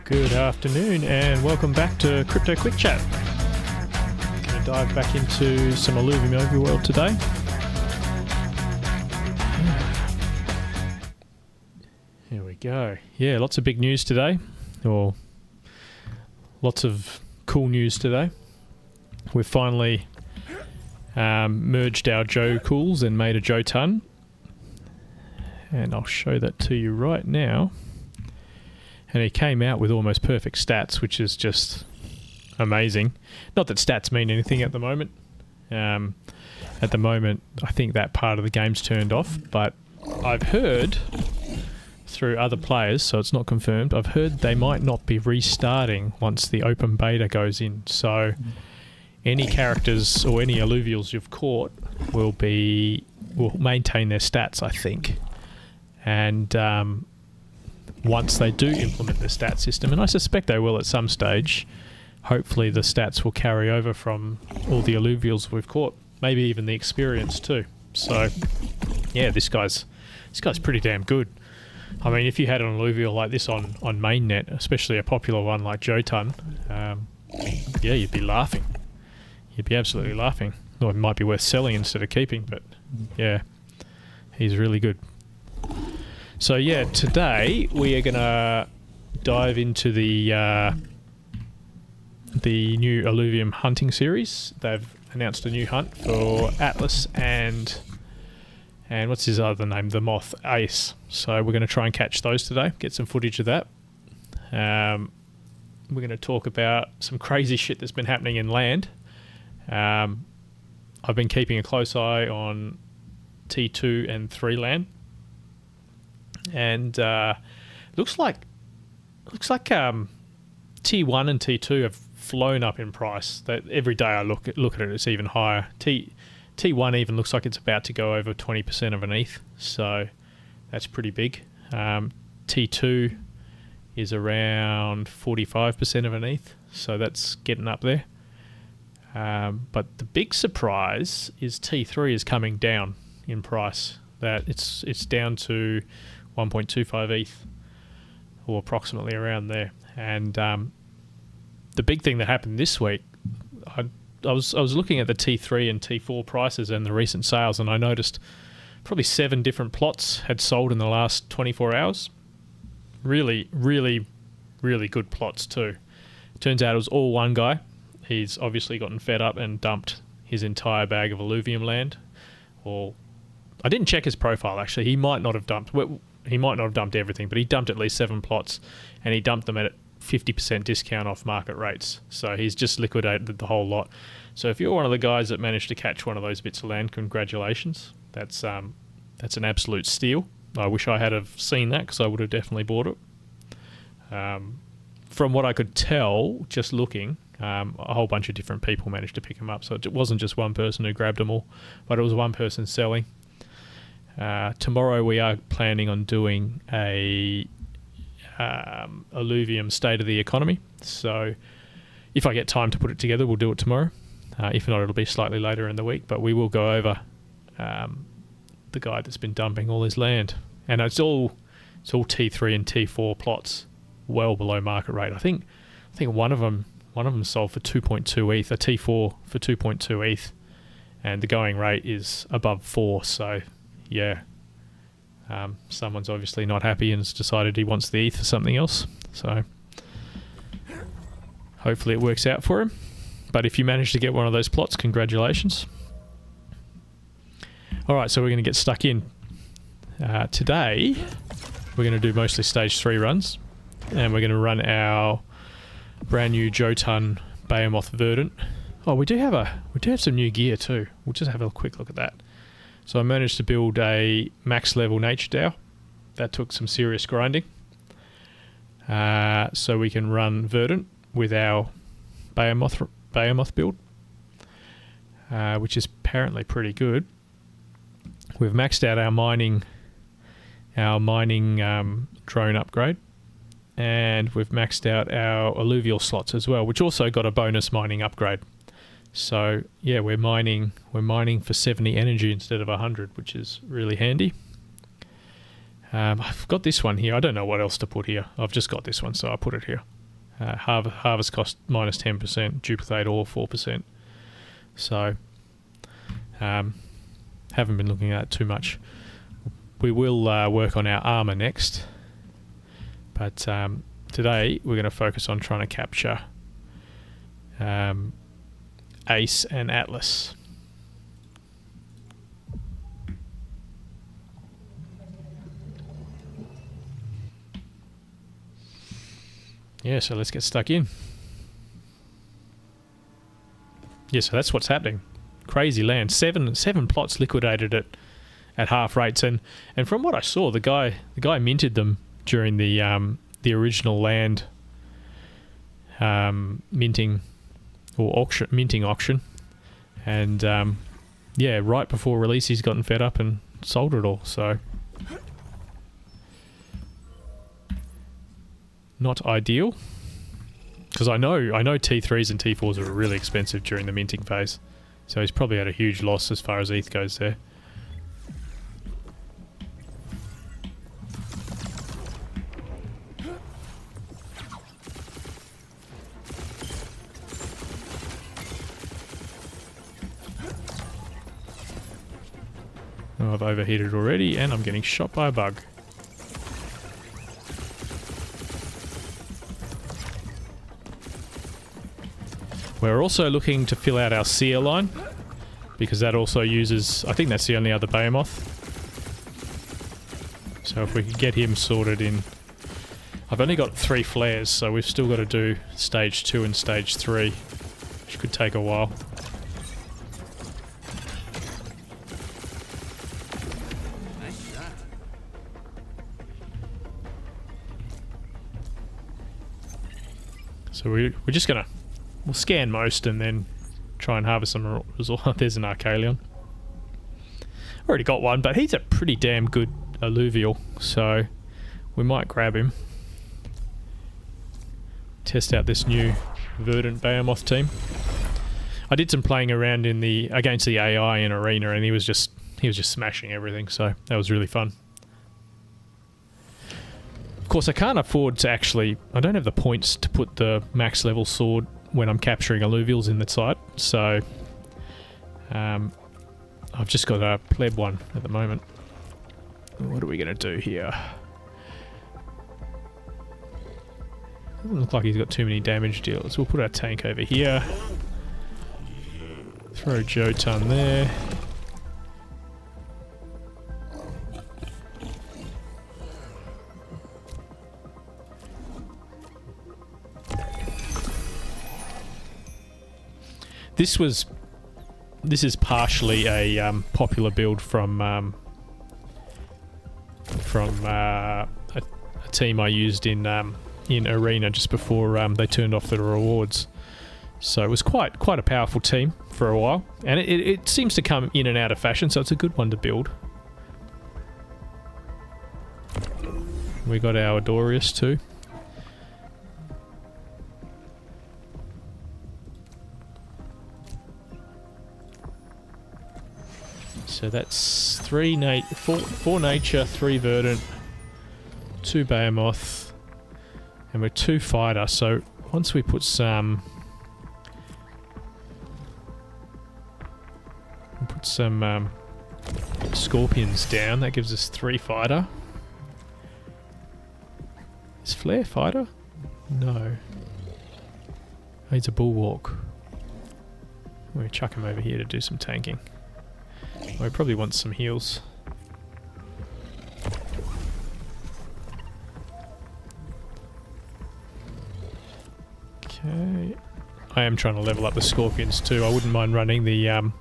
Good afternoon and welcome back to Crypto Quick Chat. Going to dive back into some Illuvium Overworld today. Here we go. Yeah, lots of big news today, or lots of cool news today. We've finally merged our Jocools and made a Jotun. And I'll show that to you right now. And he came out with almost perfect stats, which is just amazing. Not that stats mean anything at the moment. At the moment, I think that part of the game's turned off. But I've heard through other players, so it's not confirmed, I've heard they might not be restarting once the open beta goes in. So any characters or any alluvials you've caught will maintain their stats, I think. And once they do implement the stat system, and I suspect they will at some stage, hopefully the stats will carry over from all the alluvials we've caught, maybe even the experience too. So yeah, this guy's pretty damn good. I mean, if you had an alluvial like this on mainnet, especially a popular one like Jotun, yeah, you'd be laughing. You'd be absolutely laughing. Or it might be worth selling instead of keeping, but yeah, he's really good. So yeah, today we are gonna dive into the new Illuvium hunting series. They've announced a new hunt for Atlas and what's his other name? The Moth Ace. So we're gonna try and catch those today. Get some footage of that. We're gonna talk about some crazy shit that's been happening in land. I've been keeping a close eye on T2 and 3 land. And looks like T1 and T2 have flown up in price. That every day I look at it, it's even higher. T1 even looks like it's about to go over 20% of an ETH, so that's pretty big. T2 is around 45% of an ETH, so that's getting up there. But the big surprise is T3 is coming down in price. That it's down to 1.25 ETH, or approximately around there. And the big thing that happened this week, I was looking at the T3 and T4 prices and the recent sales, and I noticed probably 7 different plots had sold in the last 24 hours. Really, really, really good plots too. Turns out it was all one guy. He's obviously gotten fed up and dumped his entire bag of Illuvium land. Or I didn't check his profile actually. He might not have dumped everything, but he dumped at least 7 plots, and he dumped them at 50% discount off market rates. So he's just liquidated the whole lot. So if you're one of the guys that managed to catch one of those bits of land, congratulations. That's an absolute steal. I wish I had have seen that, because I would have definitely bought it. From what I could tell, just looking, a whole bunch of different people managed to pick them up. So it wasn't just one person who grabbed them all, but it was one person selling. Tomorrow we are planning on doing a Illuvium State of the Economy. So if I get time to put it together, we'll do it tomorrow. If not, it'll be slightly later in the week. But we will go over the guy that's been dumping all his land, and it's all T3 and T4 plots, well below market rate. I think one of them sold for 2.2 ETH, a T4 for 2.2 ETH, and the going rate is above 4. So yeah, someone's obviously not happy and has decided he wants the ETH for something else. So hopefully it works out for him. But if you manage to get one of those plots, congratulations. All right, so we're going to get stuck in. Today, we're going to do mostly stage 3 runs, and we're going to run our brand new Jotun Behemoth Verdant. Oh, we do have some new gear too. We'll just have a quick look at that. So I managed to build a max level nature DAO. That took some serious grinding. So we can run Verdant with our Behemoth build, which is apparently pretty good. We've maxed out our mining drone upgrade, and we've maxed out our alluvial slots as well, which also got a bonus mining upgrade. So yeah, we're mining for 70 energy instead of 100, which is really handy. I've got this one here. I don't know what else to put here. I've just got this one, so I put it here. Harvest cost minus 10%, duplicate ore 4%. So, haven't been looking at it too much. We will work on our armor next, but today we're going to focus on trying to capture Ace and Atlas. Yeah, so let's get stuck in. Yeah, so that's what's happening. Crazy land. Seven plots liquidated at half rates, and from what I saw, the guy minted them during the original land minting auction, and yeah, right before release, he's gotten fed up and sold it all. So not ideal, because I know T3s and T4s are really expensive during the minting phase, so he's probably at a huge loss as far as ETH goes there. Oh, I've overheated already, and I'm getting shot by a bug. We're also looking to fill out our seer line, because that also uses, I think that's the only other Behemoth. So if we could get him sorted in... I've only got 3 flares, so we've still got to do stage 2 and stage 3, which could take a while. So we're just gonna... We'll scan most and then try and harvest some resources. There's an Arcalion. Already got one, but he's a pretty damn good alluvial, so we might grab him. Test out this new Verdant Behemoth team. I did some playing around in against the AI in Arena, and he was just smashing everything, so that was really fun. Of course, I can't afford to actually... I don't have the points to put the max level sword when I'm capturing alluvials in the site, so I've just got a pleb one at the moment. What are we going to do here? Doesn't look like he's got too many damage deals. We'll put our tank over here. Throw Jotun there. This is partially a popular build from a team I used in Arena just before they turned off the rewards. So it was quite a powerful team for a while, and it seems to come in and out of fashion, so it's a good one to build. We got our Adorius too. So that's 4 nature, 3 verdant, 2 behemoth, and we're 2 fighter. So once we put some scorpions down, that gives us 3 fighter. Is Flare fighter? No. Oh, he's a bulwark. We chuck him over here to do some tanking. We probably want some heals. Okay. I am trying to level up the scorpions too. I wouldn't mind running the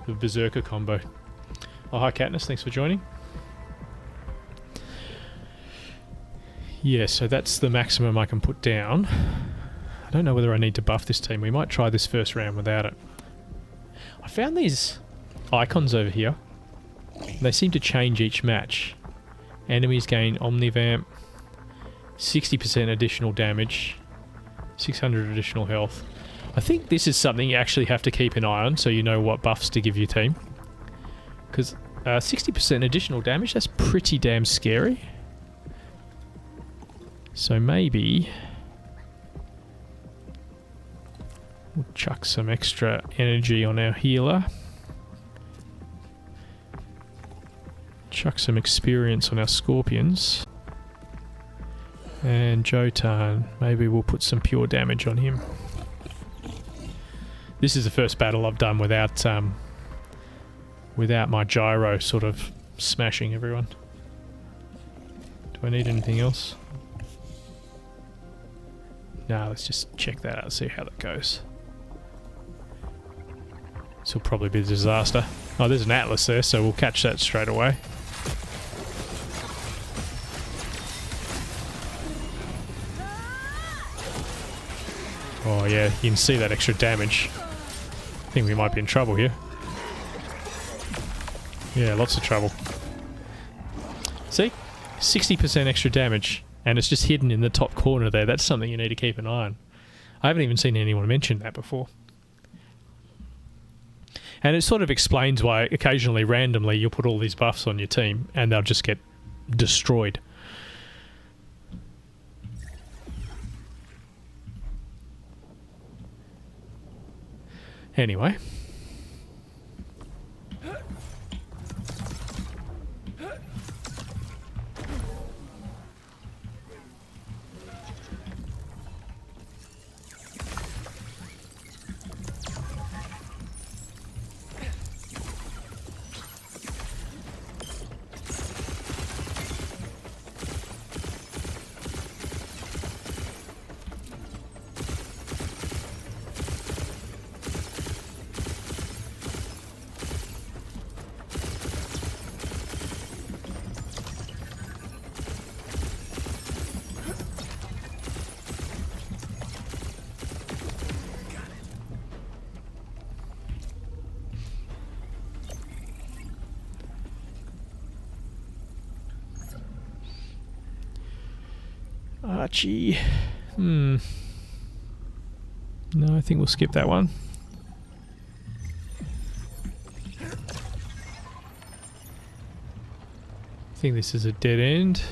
berserker combo. Oh, hi Katniss, thanks for joining. Yeah, so that's the maximum I can put down. I don't know whether I need to buff this team. We might try this first round without it. I found these icons over here. They seem to change each match. Enemies gain Omnivamp, 60% additional damage, 600 additional health. I think this is something you actually have to keep an eye on so you know what buffs to give your team. Because 60% additional damage, that's pretty damn scary. So maybe We'll chuck some extra energy on our healer. Chuck some experience on our scorpions. And Jotun, maybe we'll put some pure damage on him. This is the first battle I've done without my gyro sort of smashing everyone. Do I need anything else? No, let's just check that out, see how that goes. This will probably be a disaster. Oh, there's an atlas there, so we'll catch that straight away. Oh yeah, you can see that extra damage. I think we might be in trouble here. Yeah, lots of trouble. See? 60% extra damage, and it's just hidden in the top corner there. That's something you need to keep an eye on. I haven't even seen anyone mention that before. And it sort of explains why occasionally, randomly, you'll put all these buffs on your team, and they'll just get destroyed. Anyway. Archie. No, I think we'll skip that one. I think this is a dead end.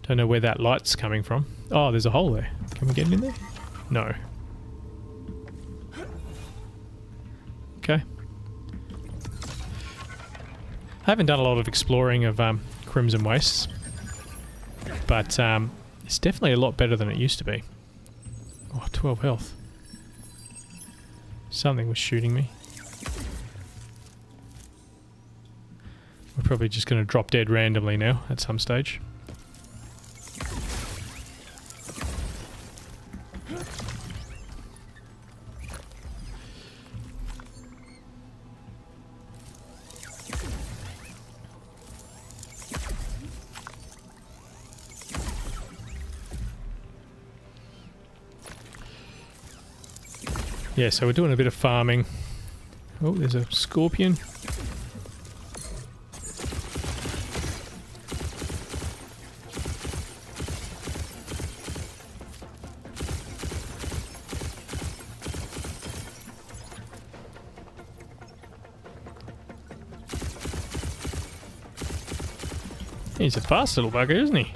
Don't know where that light's coming from. Oh, there's a hole there. Can we get in there? No. Okay. I haven't done a lot of exploring of Crimson Wastes, but it's definitely a lot better than it used to be. Oh, 12 health. Something was shooting me. We're probably just going to drop dead randomly now at some stage. Yeah, so we're doing a bit of farming. Oh, there's a scorpion. He's a fast little bugger, isn't he?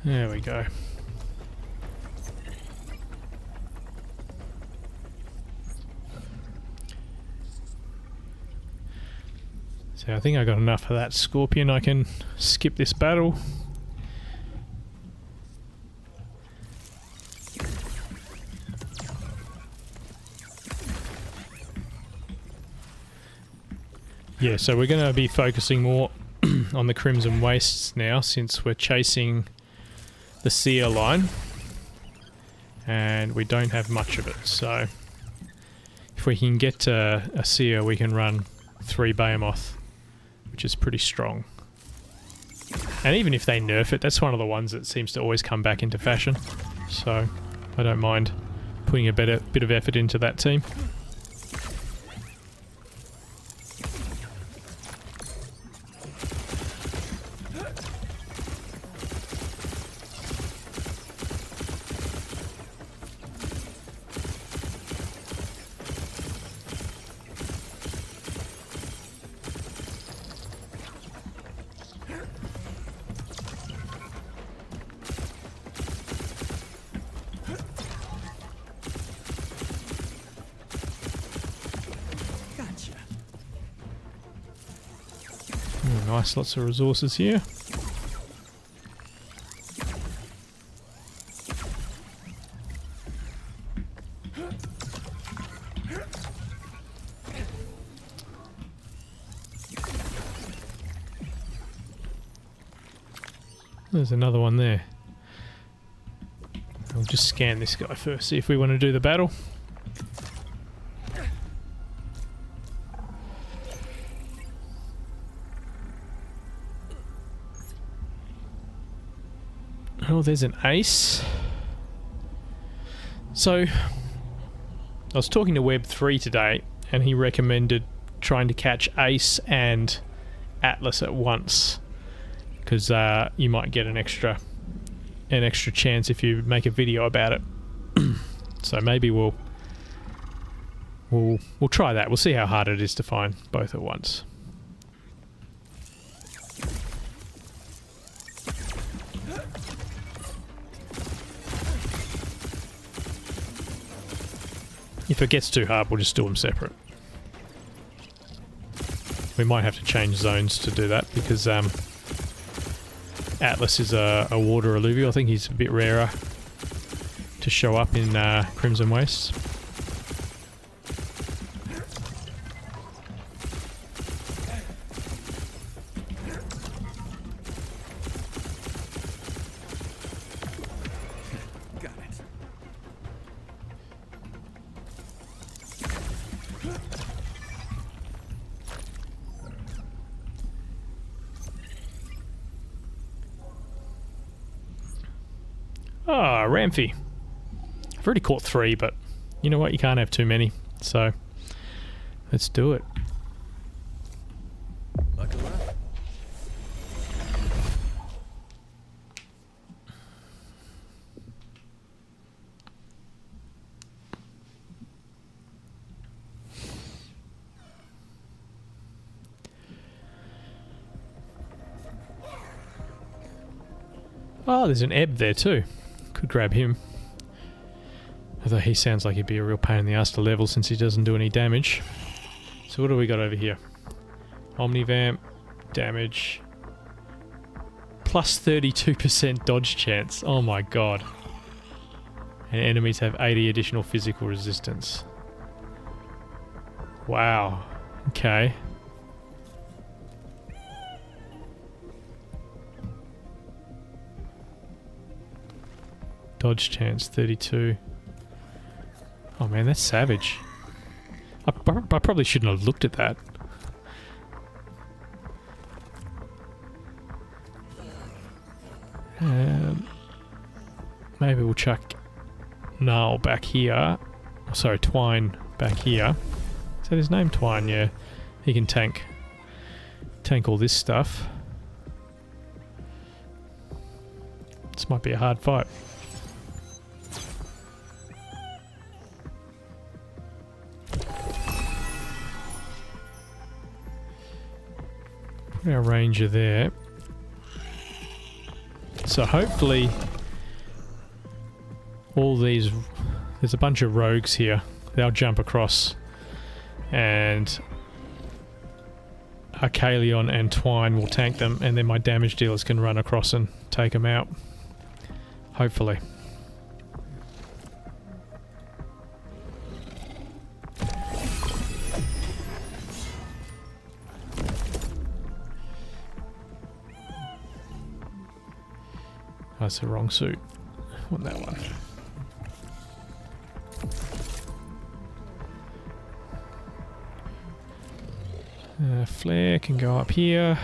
There we go. So I think I got enough of that scorpion. I can skip this battle. Yeah, so we're going to be focusing more on the Crimson Wastes now, since we're chasing the Seer line and we don't have much of it. So if we can get a Seer, we can run 3 Behemoth, which is pretty strong. And even if they nerf it, that's one of the ones that seems to always come back into fashion. So I don't mind putting a bit of effort into that team. nice, lots of resources here. There's another one there. I'll just scan this guy first, see if we want to do the battle. Oh, there's an ace. So, I was talking to Web3 today, and he recommended trying to catch ace and Atlas at once, because you might get an extra chance if you make a video about it. So maybe we'll try that. We'll see how hard it is to find both at once. If it gets too hard, we'll just do them separate. We might have to change zones to do that, because Atlas is a water alluvial. I think he's a bit rarer to show up in Crimson Wastes. Ah, Ramphy. I've already caught 3, but you know what? You can't have too many. So, let's do it. Buckle up. Oh, there's an Ebb there too. Could grab him. Although he sounds like he'd be a real pain in the ass to level since he doesn't do any damage. So what do we got over here? Omnivamp, damage. Plus 32% dodge chance. Oh my god. And enemies have 80 additional physical resistance. Wow. Okay. Dodge chance 32. Oh man, that's savage. I probably shouldn't have looked at that. Maybe we'll chuck Gnarl back here. Oh, sorry, Twine back here. Is that his name? Twine, yeah. He can tank all this stuff. This might be a hard fight. Put our ranger there. So hopefully all these... There's a bunch of rogues here. They'll jump across and Arcalion and Twine will tank them, and then my damage dealers can run across and take them out. Hopefully. That's the wrong suit. I want that one. Flare can go up here.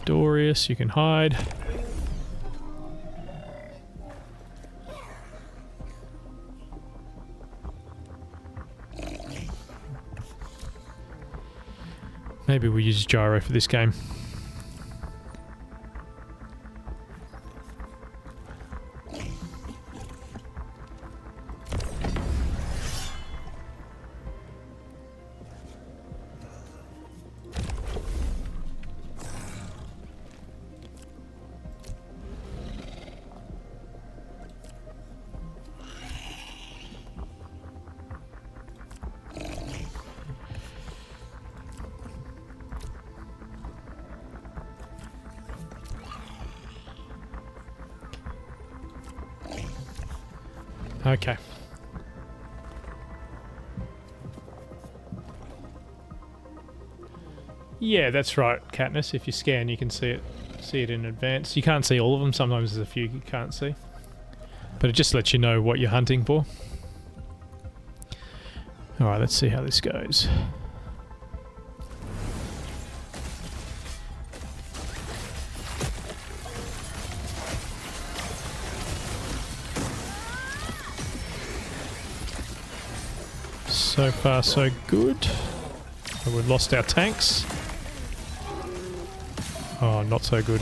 Dorius, you can hide. Maybe we'll use Gyro for this game. Okay. Yeah, that's right, Katniss. If you scan, you can see it in advance. You can't see all of them. Sometimes there's a few you can't see. But it just lets you know what you're hunting for. Alright, let's see how this goes. So far, so good. Oh, we've lost our tanks. Oh, not so good.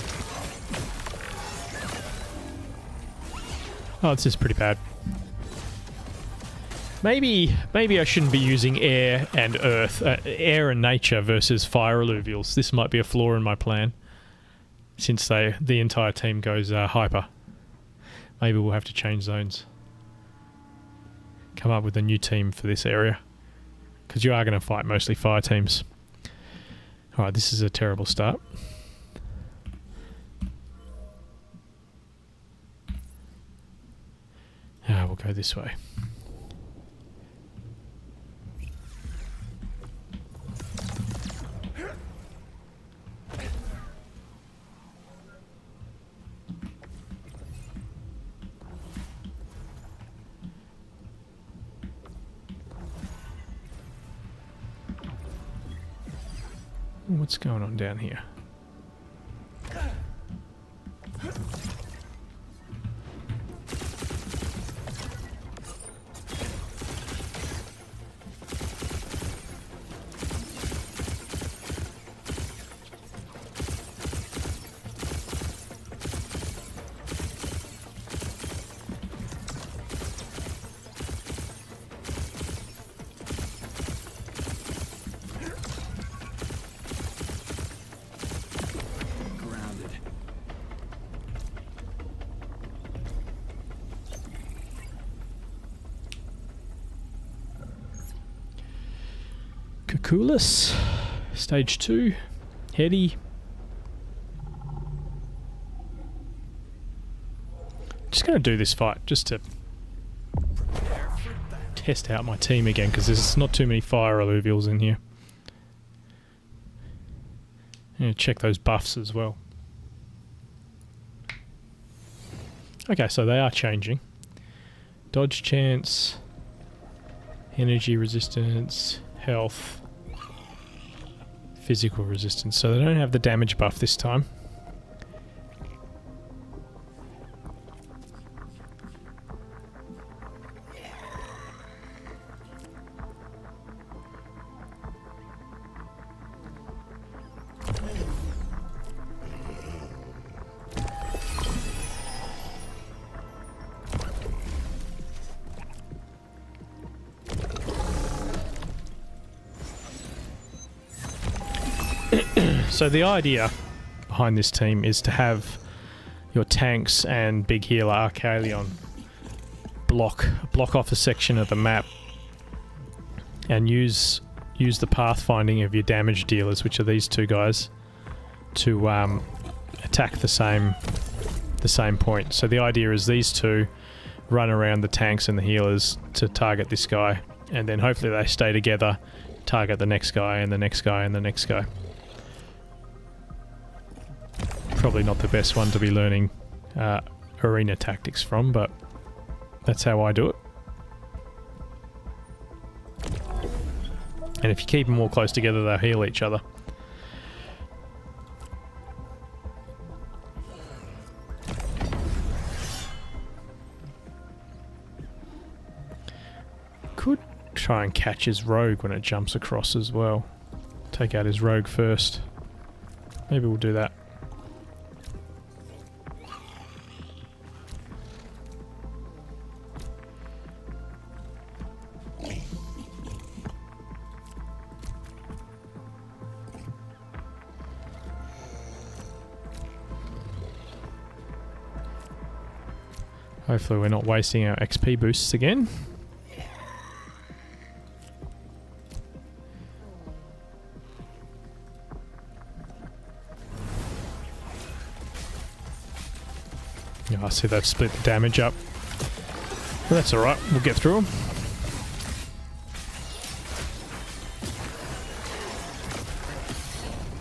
Oh, this is pretty bad. Maybe I shouldn't be using air and earth, air and nature versus fire alluvials. This might be a flaw in my plan, since the entire team goes hyper. Maybe we'll have to change zones. Come up with a new team for this area, because you are going to fight mostly fire teams. Alright, this is a terrible start. We'll go this way. What's going on down here? Coolus, stage 2, heady. Just going to do this fight just to test out my team again, because there's not too many fire alluvials in here. And check those buffs as well. Okay, so they are changing. Dodge chance, energy resistance, health, physical resistance. So they don't have the damage buff this time. So the idea behind this team is to have your tanks and big healer Arcalion block off a section of the map and use the pathfinding of your damage dealers, which are these two guys, to attack the same point. So the idea is these two run around the tanks and the healers to target this guy, and then hopefully they stay together, target the next guy and the next guy and the next guy. Probably not the best one to be learning arena tactics from, but that's how I do it. And if you keep them all close together, they'll heal each other. Could try and catch his rogue when it jumps across as well. Take out his rogue first. Maybe we'll do that. Hopefully we're not wasting our XP boosts again. Oh, I see they've split the damage up. But that's alright, we'll get through them.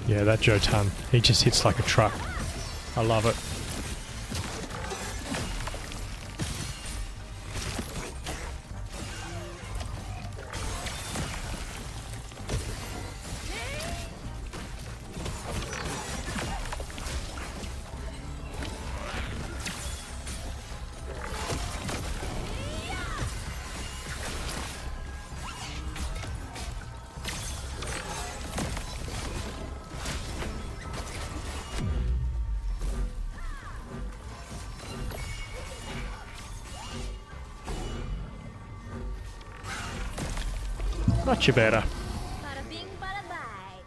Yeah, that Jotun, he just hits like a truck. I love it. Much better. Bada bing, bada bye.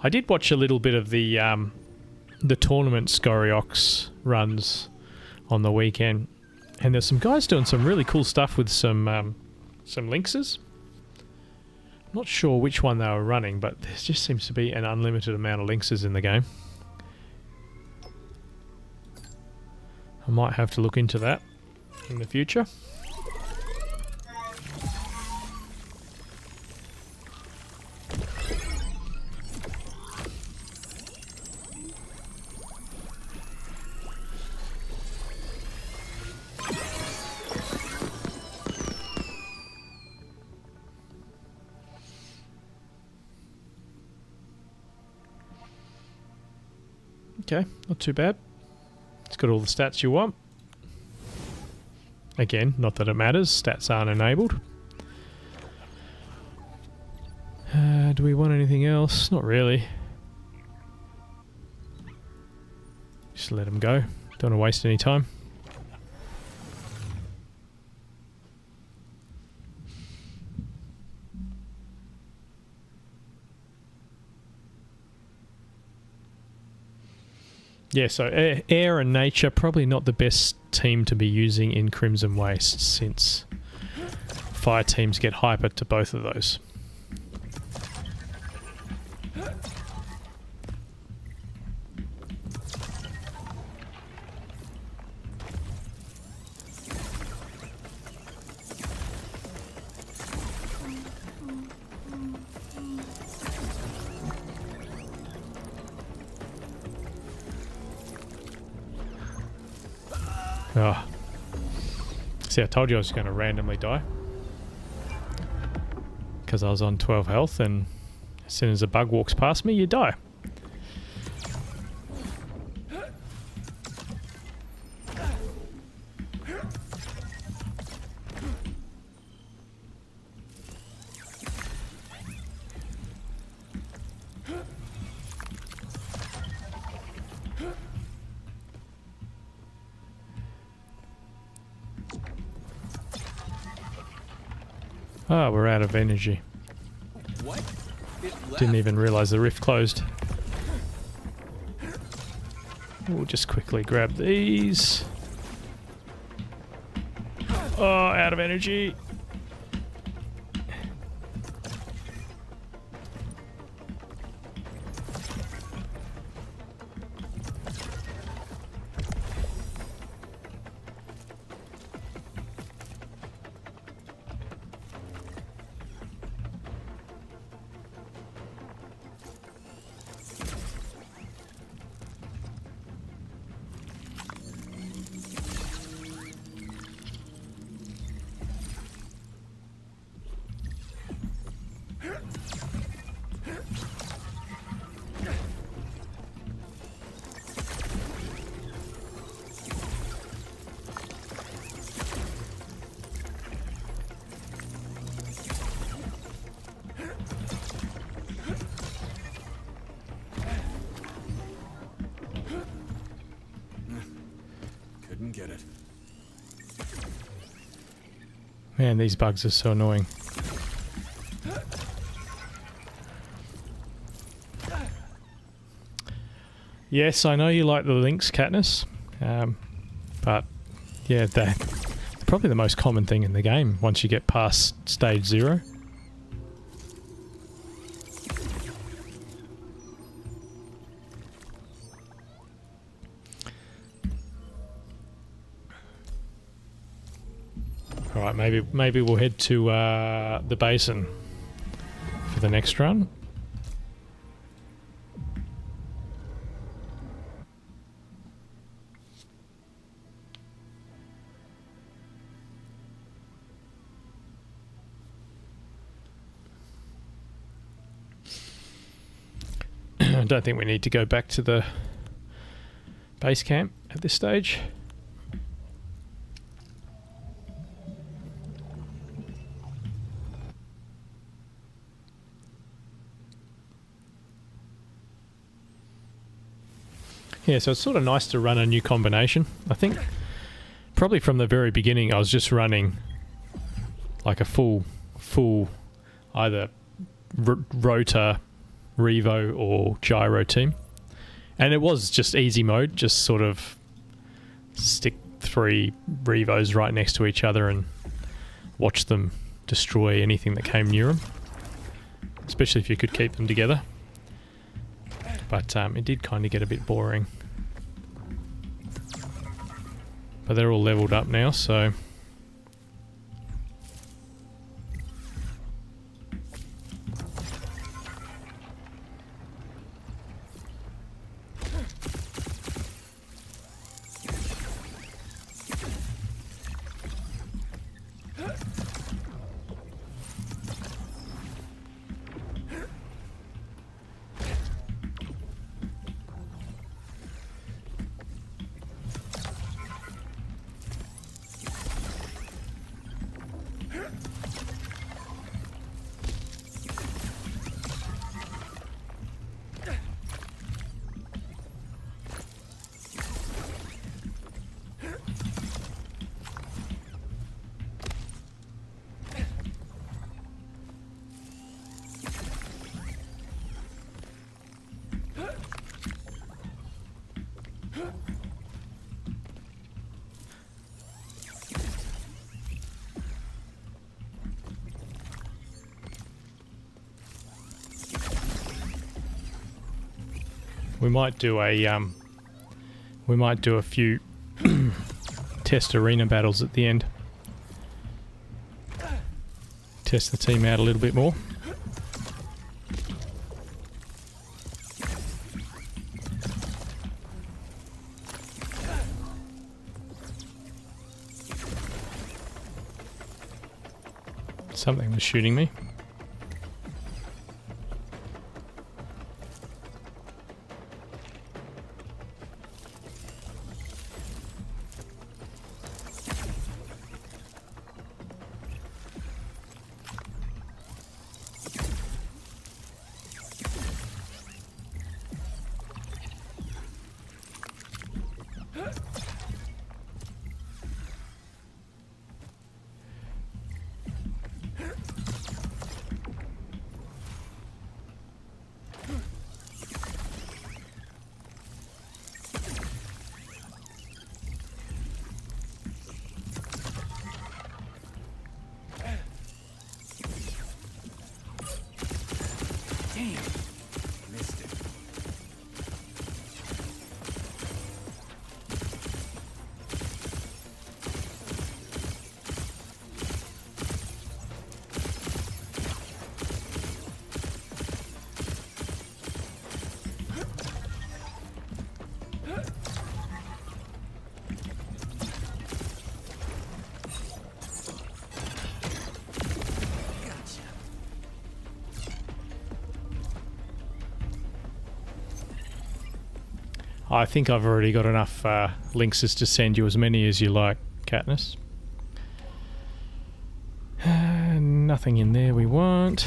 I did watch a little bit of the tournament Scoriox runs on the weekend, and there's some guys doing some really cool stuff with some lynxes. Not sure which one they were running, but there just seems to be an unlimited amount of lynxes in the game. I might have to look into that in the future. Okay, not too bad. It's got all the stats you want. Again, not that it matters, stats aren't enabled. Do we want anything else? Not really. Just let them go. Don't want to waste any time. Yeah, so air and nature, probably not the best team to be using in Crimson Waste, since fire teams get hyper to both of those. Oh. See, I told you I was going to randomly die. Because I was on 12 health, and as soon as a bug walks past me, you die. Ah, we're out of energy. What? Didn't even realise the rift closed. We'll just quickly grab these. Oh, out of energy. Couldn't get it. Man, these bugs are so annoying. Yes, I know you like the lynx, Katniss, but yeah, that's probably the most common thing in the game once you get past stage 0. Right, maybe we'll head to the basin for the next run. I don't think we need to go back to the base camp at this stage. Yeah, so it's sort of nice to run a new combination. I think probably from the very beginning I was just running like a full either rotor, revo or gyro team. And it was just easy mode, just sort of stick 3 revos right next to each other and watch them destroy anything that came near them. Especially if you could keep them together. But it did kind of get a bit boring. But they're all leveled up now, so... We might do a few test arena battles at the end. Test the team out a little bit more. Something was shooting me. I think I've already got enough links to send you as many as you like, Katniss. Nothing in there we want.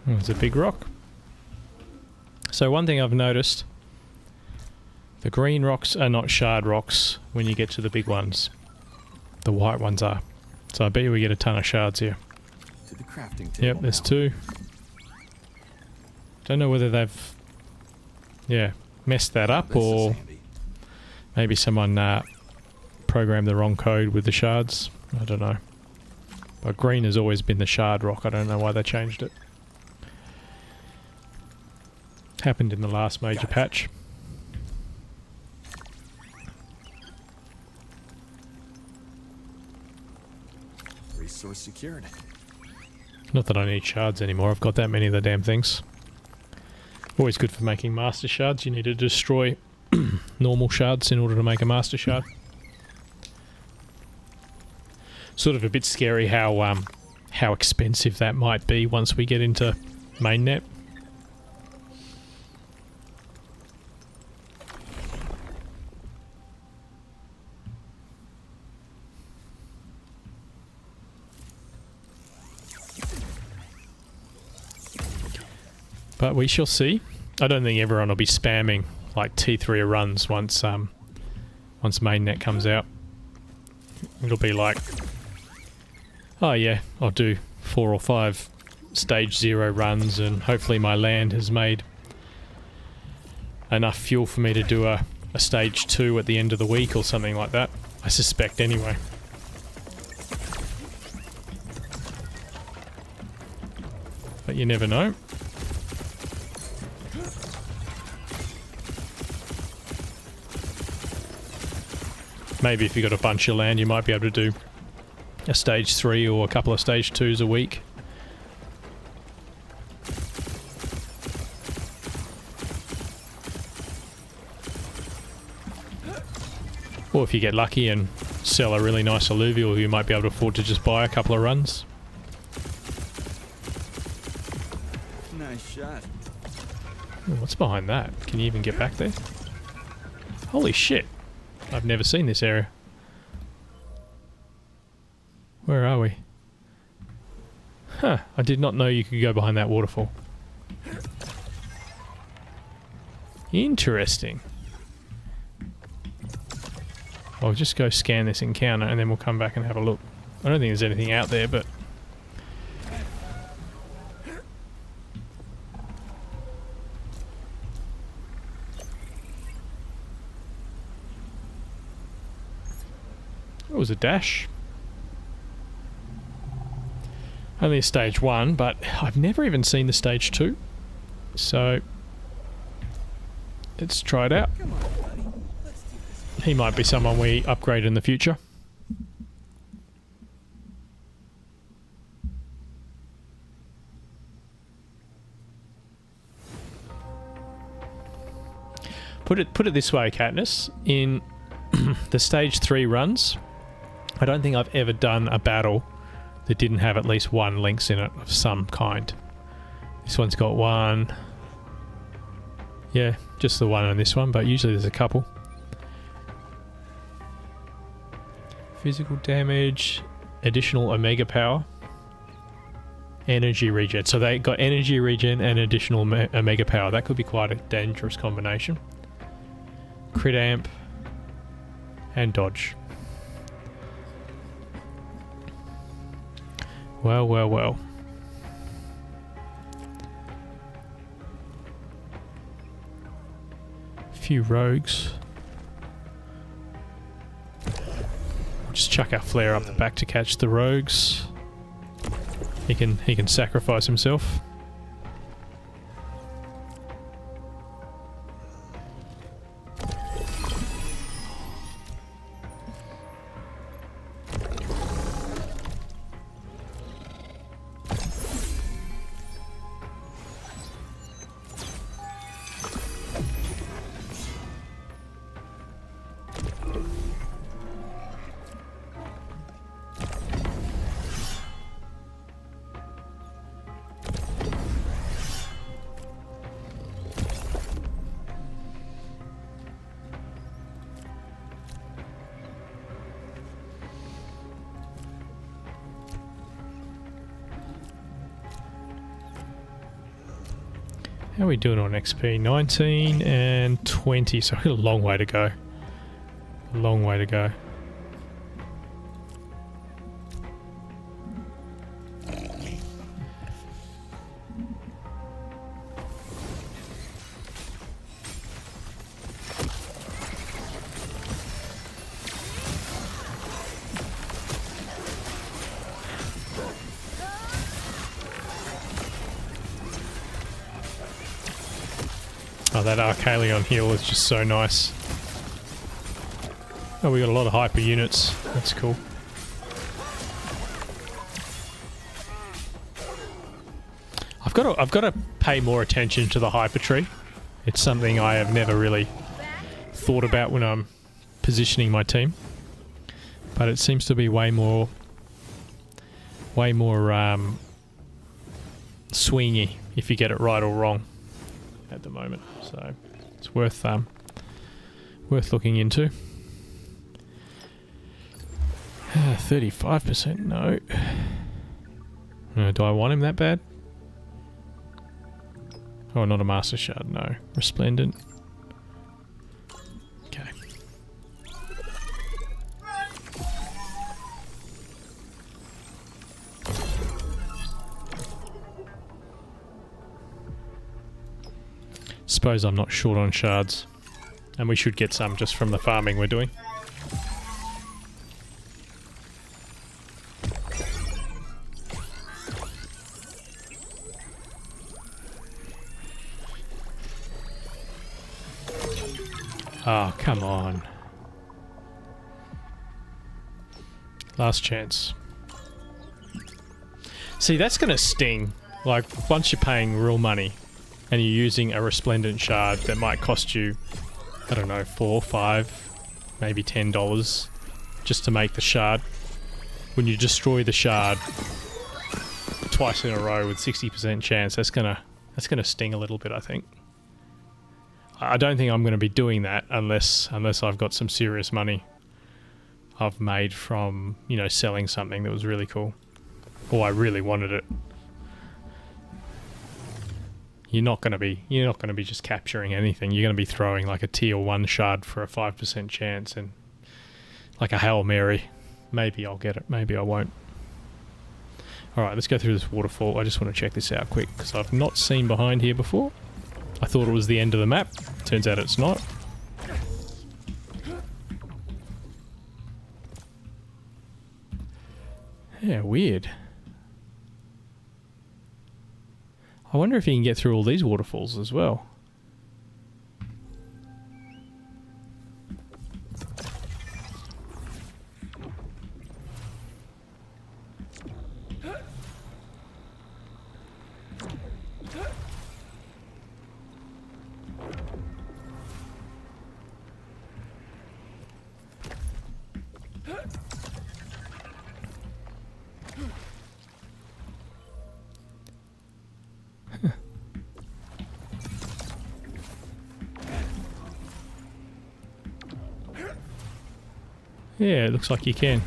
Oh, there's a big rock. So one thing I've noticed, the green rocks are not shard rocks when you get to the big ones. The white ones are. So I bet you we get a ton of shards here. To the crafting table. Yep, there's now. 2. Don't know whether they've, messed that up, This is or handy. maybe someone programmed the wrong code with the shards. I don't know. But green has always been the shard rock. I don't know why they changed it. Happened in the last major patch. Resource secured. Not that I need shards anymore. I've got that many of the damn things. Always good for making master shards. You need to destroy normal shards in order to make a master shard. Sort of a bit scary how expensive that might be once we get into mainnet. But we shall see. I don't think everyone will be spamming like T3 runs once mainnet comes out. It'll be like, oh yeah, I'll do 4 or 5 stage 0 runs, and hopefully my land has made enough fuel for me to do a stage 2 at the end of the week or something like that. I suspect anyway. But you never know. Maybe if you got a bunch of land, you might be able to do a stage 3 or a couple of stage 2s a week. Or if you get lucky and sell a really nice alluvial, you might be able to afford to just buy a couple of runs. Nice shot. Ooh, what's behind that? Can you even get back there? Holy shit. I've never seen this area. Where are we? Huh, I did not know you could go behind that waterfall. Interesting. I'll just go scan this encounter and then we'll come back and have a look. I don't think there's anything out there, but... It was a dash. Only a stage 1, but I've never even seen the stage 2. So let's try it out. Come on, buddy. Let's do this. He might be someone we upgrade in the future. Put it this way, Katniss. In the stage 3 runs, I don't think I've ever done a battle that didn't have at least 1 lynx in it of some kind. This one's got 1. Yeah, just the 1 on this one, but usually there's a couple. Physical damage, additional omega power, energy regen. So they got energy regen and additional omega power. That could be quite a dangerous combination. Crit amp and dodge. Well, well, well. Few rogues. Just chuck our flare up the back to catch the rogues. He can sacrifice himself. How are we doing on XP? 19 and 20, so a long way to go. A long way to go. Oh, that Arcalion heal is just so nice. Oh, we got a lot of hyper units. That's cool. I've got to pay more attention to the hyper tree. It's something I have never really thought about when I'm positioning my team, but it seems to be way more swingy if you get it right or wrong at the moment. So it's worth looking into. 35%, no. Do I want him that bad? Oh, not a Master Shard, no. Resplendent. Okay. Suppose I'm not short on shards. And we should get some just from the farming we're doing. Oh, come on. Last chance. See, that's going to sting. Like, once you're paying real money and you're using a resplendent shard that might cost you, I don't know, $4, $5, maybe $10 just to make the shard. When you destroy the shard twice in a row with 60% chance, that's gonna sting a little bit, I think. I don't think I'm going to be doing that unless I've got some serious money I've made from, you know, selling something that was really cool. Or I really wanted it. You're not going to be just capturing anything. You're going to be throwing like a tier 1 shard for a 5% chance and like a Hail Mary. Maybe I'll get it, maybe I won't. Alright, let's go through this waterfall. I just want to check this out quick because I've not seen behind here before. I thought it was the end of the map. Turns out it's not. Yeah, weird. I wonder if you can get through all these waterfalls as well. Yeah, it looks like you can.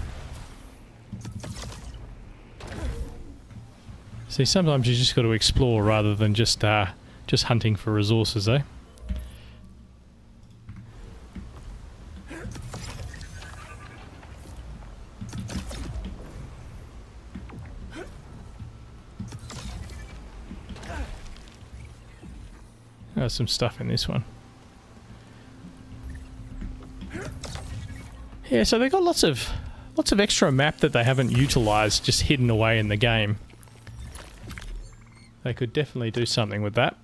See, sometimes you just got to explore rather than just hunting for resources, eh? There's some stuff in this one. Yeah, so they got lots of extra map that they haven't utilized, just hidden away in the game. They could definitely do something with that.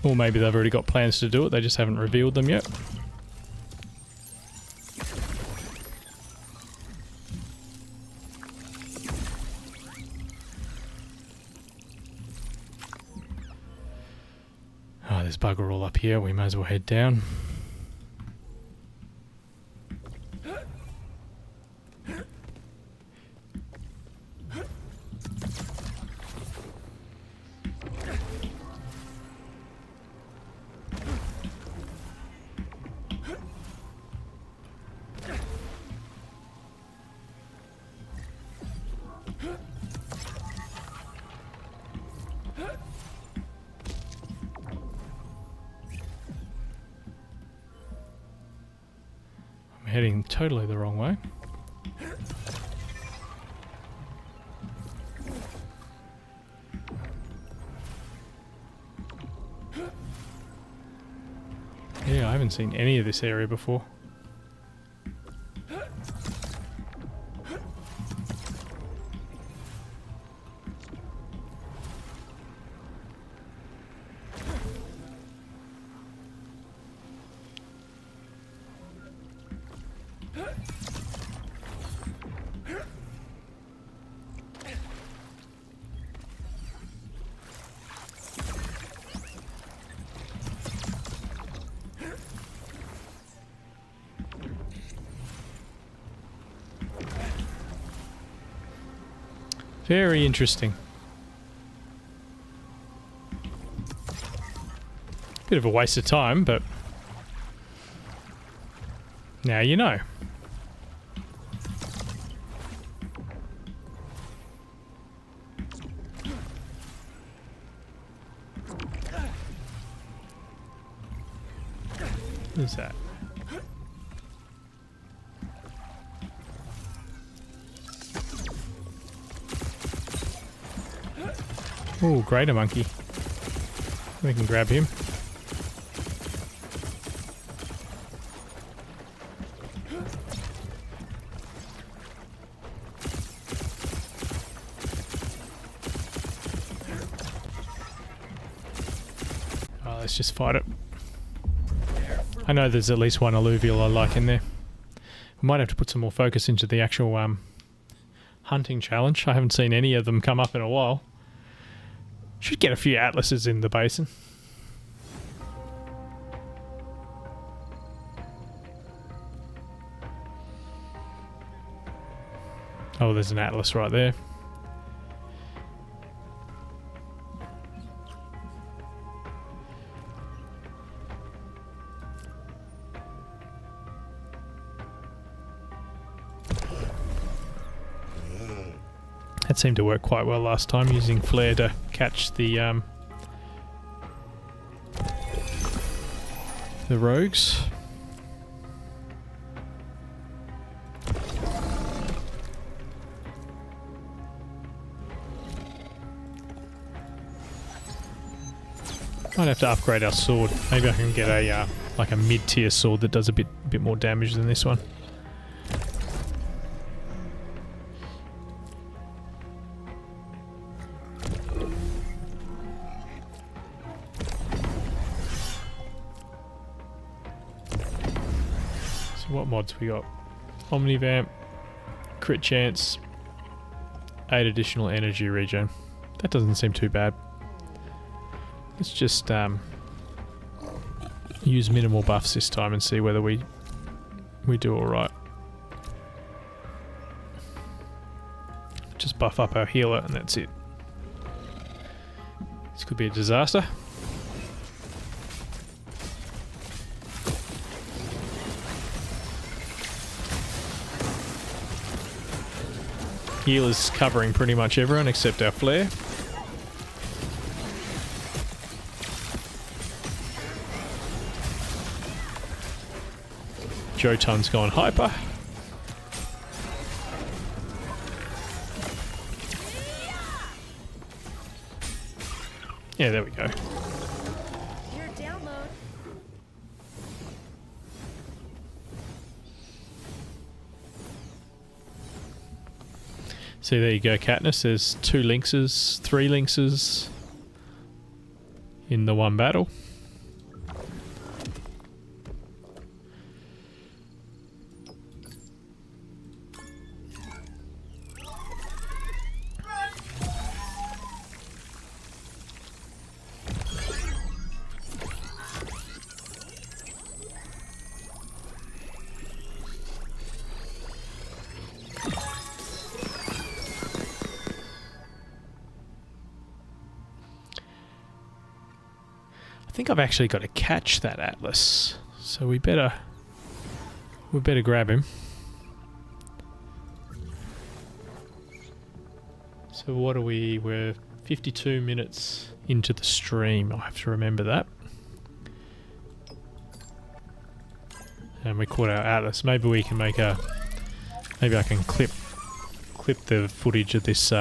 Or maybe they've already got plans to do it, they just haven't revealed them yet. Oh, there's bugger all up here, we may as well head down. heading totally the wrong way. Yeah, I haven't seen any of this area before. Very interesting. Bit of a waste of time, but now you know. What is that? Oh, greater monkey. We can grab him. Oh, let's just fight it. I know there's at least one alluvial I like in there. We might have to put some more focus into the actual hunting challenge. I haven't seen any of them come up in a while. Should get a few atlases in the basin. Oh, there's an atlas right there. That seemed to work quite well last time, using flare to catch the rogues. Might have to upgrade our sword. Maybe I can get a like a mid-tier sword that does a bit more damage than this one. So what mods we got? Omnivamp, crit chance, 8 additional energy regen. That doesn't seem too bad. Let's just use minimal buffs this time and see whether we do alright. Just buff up our healer and that's it. This could be a disaster. Healer's covering pretty much everyone except our flare. Jotun's gone hyper. Yeah, there we go. Your download. So there you go, Katniss. There's 2 lynxes, 3 lynxes in the one battle. I think I've actually got to catch that atlas, so we better grab him. So what are we? We're 52 minutes into the stream. I have to remember that. and we caught our Atlas. Maybe we can make a... Maybe I can clip the footage of this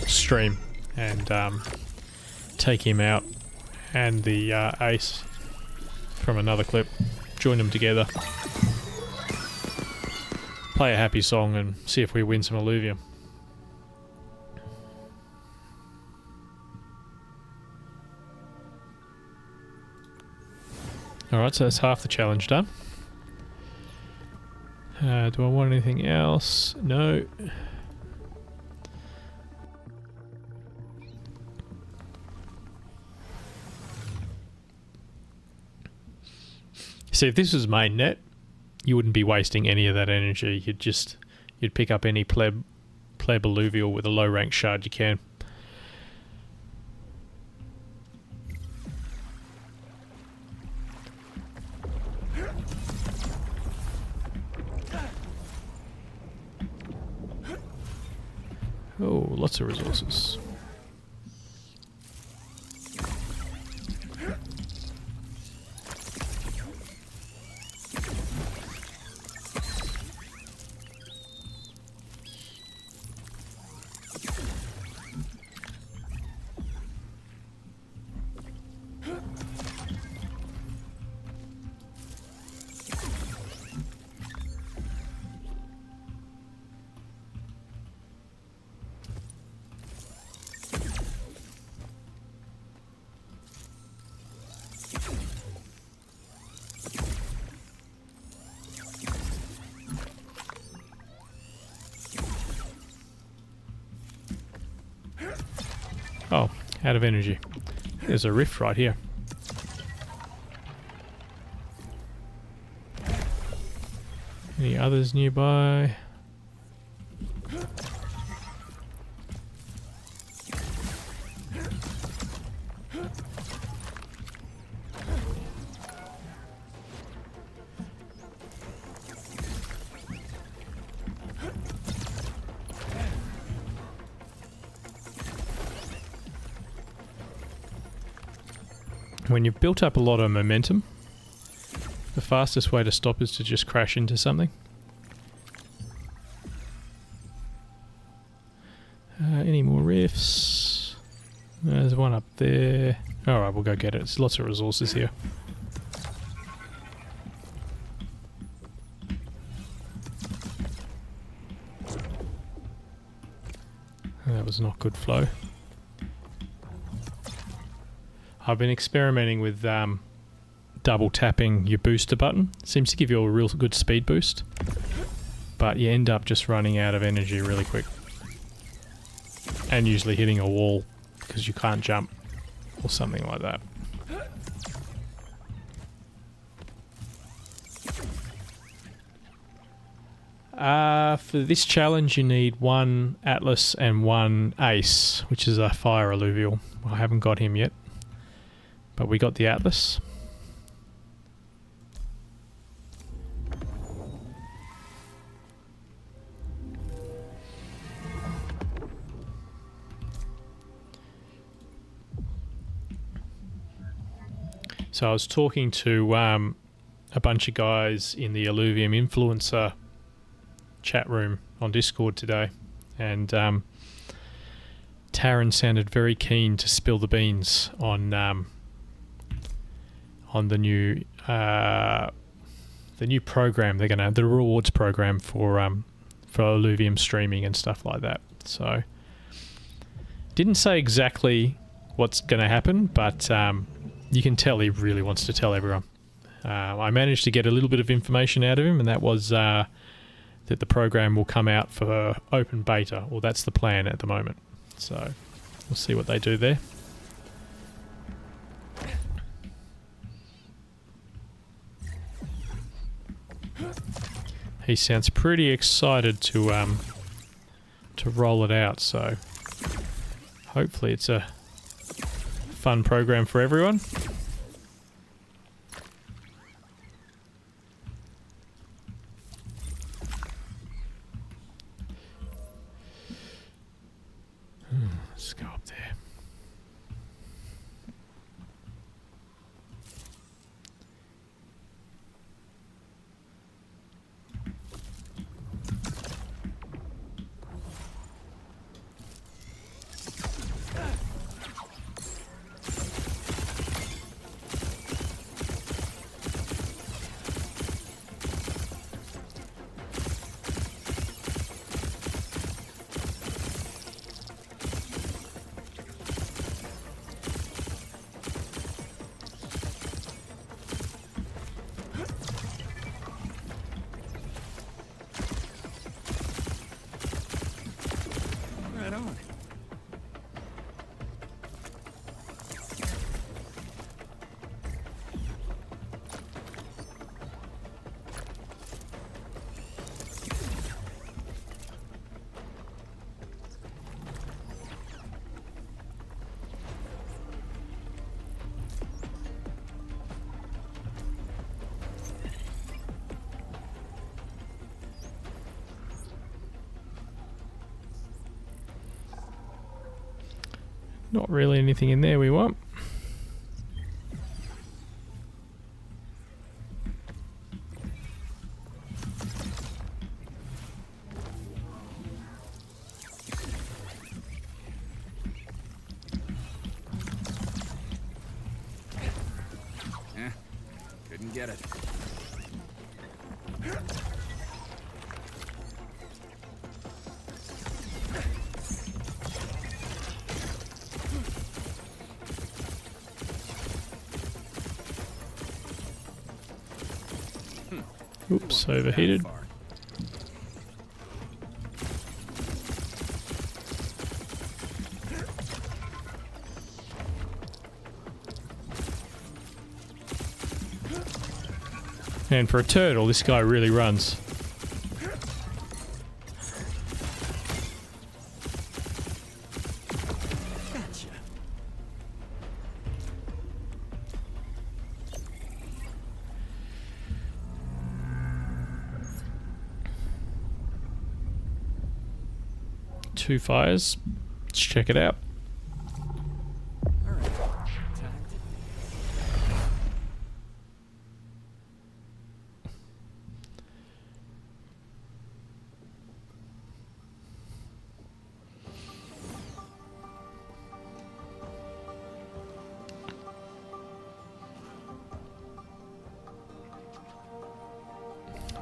stream and take him out and the ace from another clip. Join them together. Play a happy song and see if we win some Illuvium. Alright, so that's half the challenge done. Do I want anything else? No. See, if this was mainnet, you wouldn't be wasting any of that energy. You'd pick up any pleb alluvial with a low rank shard you can. Oh, lots of resources. Oh, out of energy. There's a rift right here. Any others nearby? When you've built up a lot of momentum, the fastest way to stop is to just crash into something. Any more rifts? There's one up there. Alright, we'll go get it. There's lots of resources here. That was not good flow. I've been experimenting with double tapping your booster button. Seems to give you a real good speed boost, but you end up just running out of energy really quick. And usually hitting a wall because you can't jump or something like that. For this challenge you need one Atlas and one Ace, which is a fire alluvial. I haven't got him yet, but we got the Atlas. So I was talking to a bunch of guys in the Illuvium influencer chat room on Discord today, and Taryn sounded very keen to spill the beans on the new program they're gonna, the rewards program for Illuvium streaming and stuff like that. So didn't say exactly what's gonna happen, but you can tell he really wants to tell everyone. I managed to get a little bit of information out of him, and that was that the program will come out for open beta, or that's the plan at the moment. So we'll see what they do there. He sounds pretty excited to roll it out, so hopefully it's a fun program for everyone. Let's go up there. Not really anything in there we want. Couldn't get it. Oops, overheated. Far. And for a turtle, this guy really runs. Gotcha. Two fires. Let's check it out. All right. Time to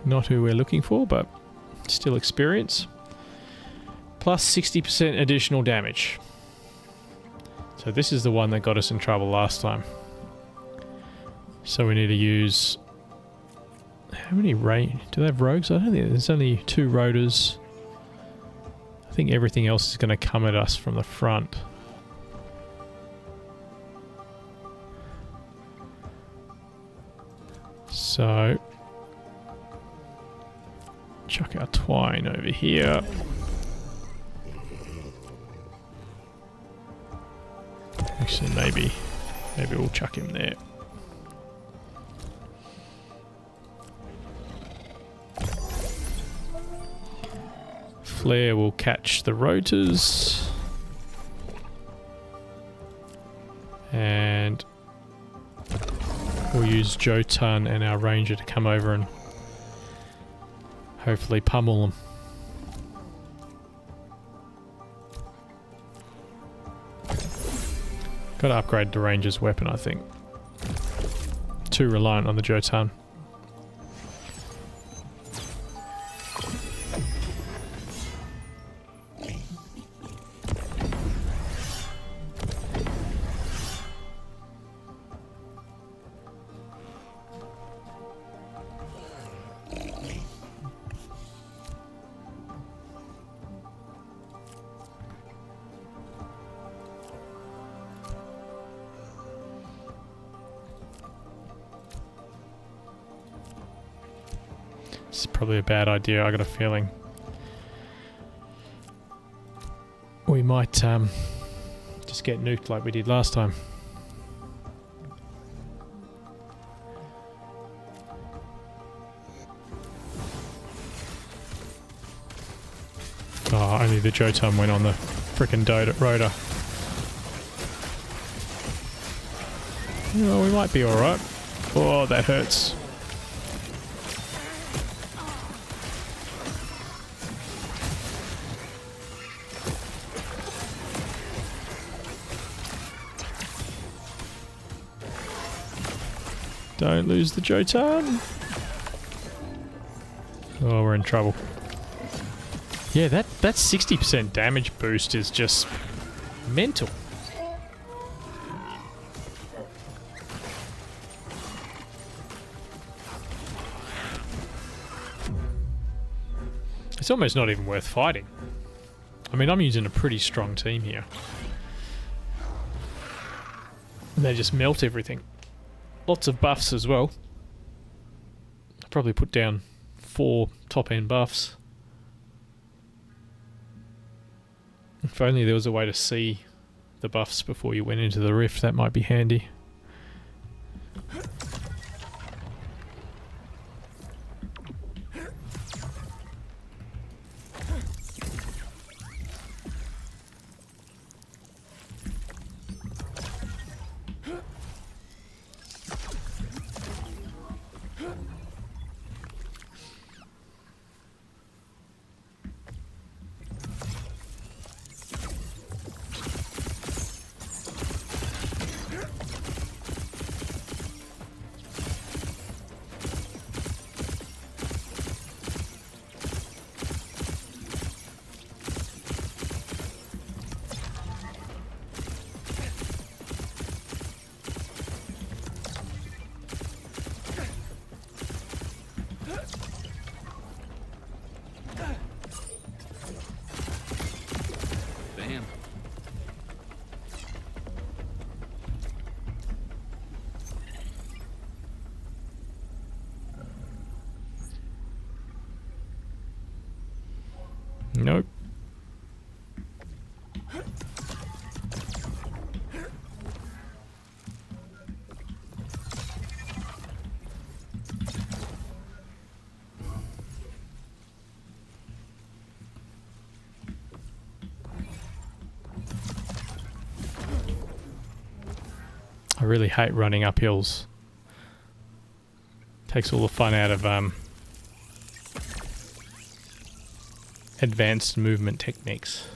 Not who we're looking for, but still experience. Plus 60% additional damage. So this is the one that got us in trouble last time. So we need to use... How many do they have rogues? I don't think there's only 2 rotors. I think everything else is going to come at us from the front. So... chuck our twine over here. Actually, maybe we'll chuck him there. Flare will catch the rotors. And we'll use Jotun and our ranger to come over and hopefully pummel them. Got to upgrade the ranger's weapon, I think. Too reliant on the Jotun. It's probably a bad idea, I got a feeling. We might just get nuked like we did last time. Oh, only the Jotun went on the frickin' rotor. Oh, we might be alright. Oh, that hurts. Don't lose the Jotun. Oh, we're in trouble. Yeah, that 60% damage boost is just mental. It's almost not even worth fighting. I mean, I'm using a pretty strong team here. And they just melt everything. Lots of buffs as well. I'll probably put down 4 top-end buffs. If only there was a way to see the buffs before you went into the rift, that might be handy. Nope. I really hate running up hills. Takes all the fun out of advanced movement techniques.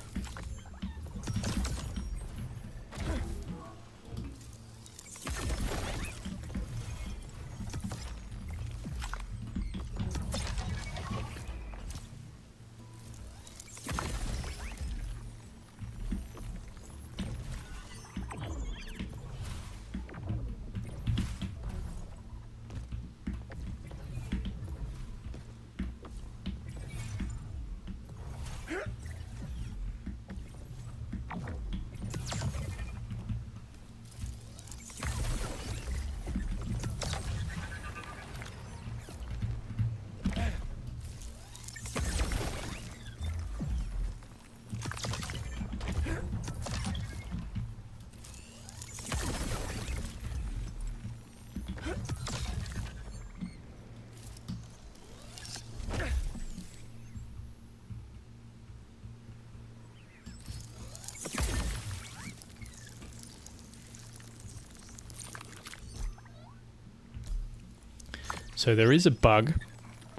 So there is a bug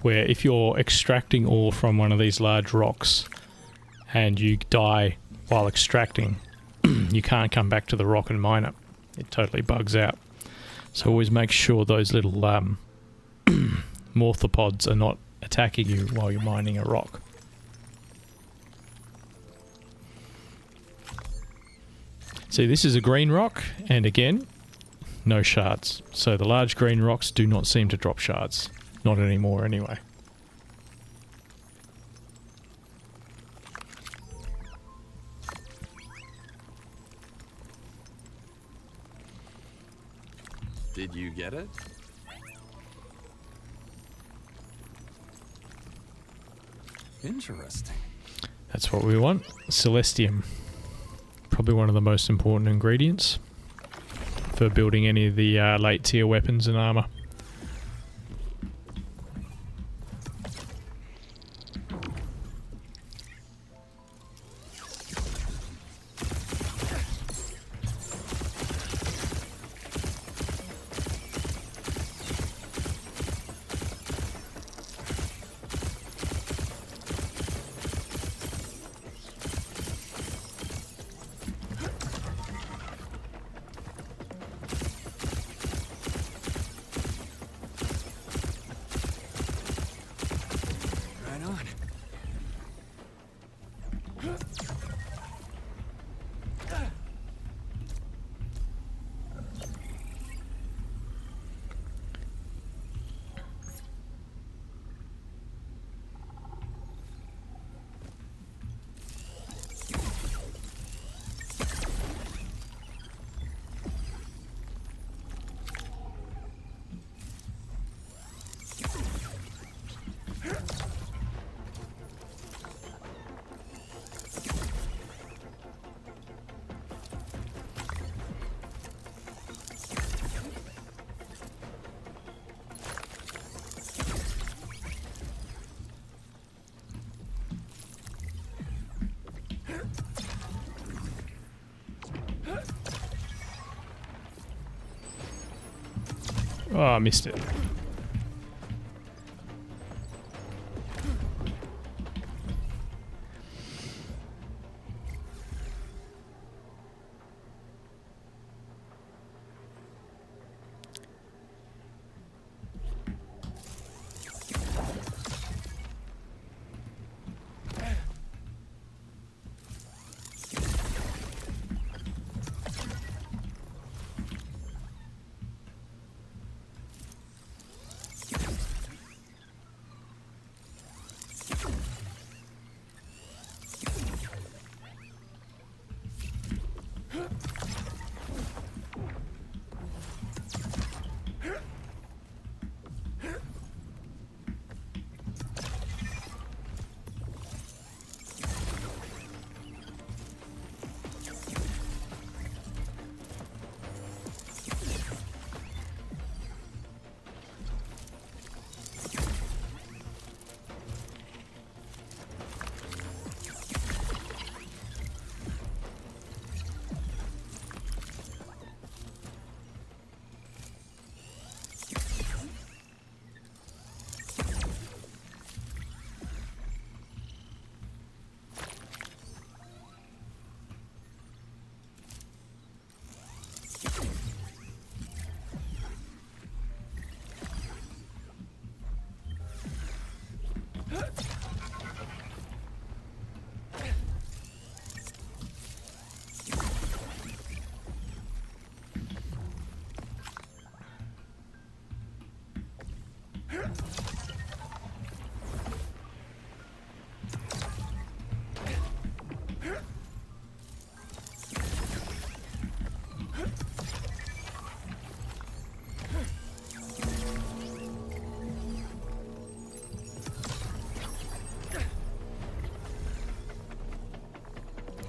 where if you're extracting ore from one of these large rocks and you die while extracting, you can't come back to the rock and mine it. It totally bugs out. So always make sure those little morphopods are not attacking you while you're mining a rock. See, this is a green rock, and again, no shards. So the large green rocks do not seem to drop shards. Not anymore anyway. Did you get it? Interesting. That's what we want. Celestium. Probably one of the most important ingredients for building any of the late tier weapons and armor. Right on. Oh, I missed it.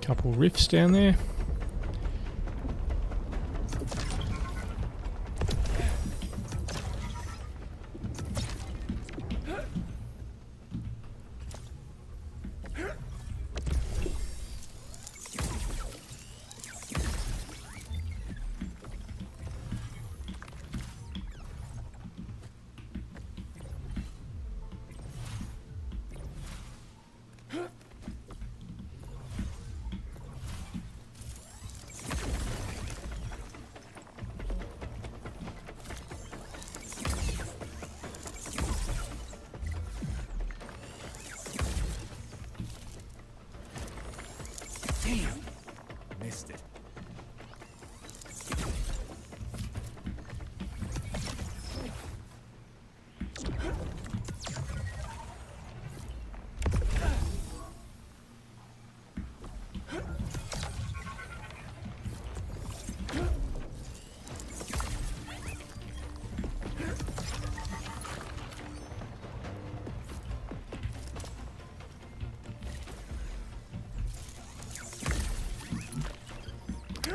Couple rifts down there. Damn! Missed it.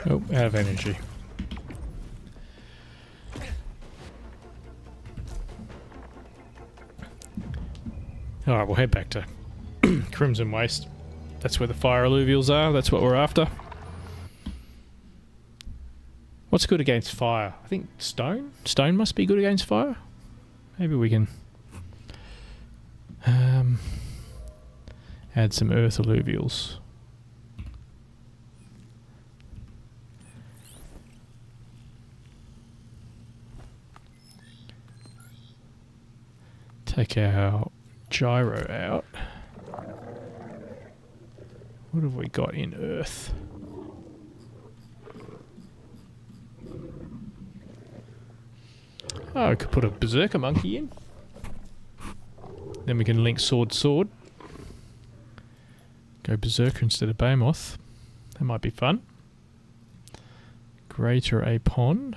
Oh, out of energy. Alright, we'll head back to Crimson Waste. That's where the fire alluvials are. That's what we're after. What's good against fire? I think stone? Stone must be good against fire. Maybe we can add some earth alluvials. Take our gyro out. What have we got in earth? Oh, I could put a berserker monkey in. Then we can link sword. Go berserker instead of behemoth. That might be fun. Greater a pond.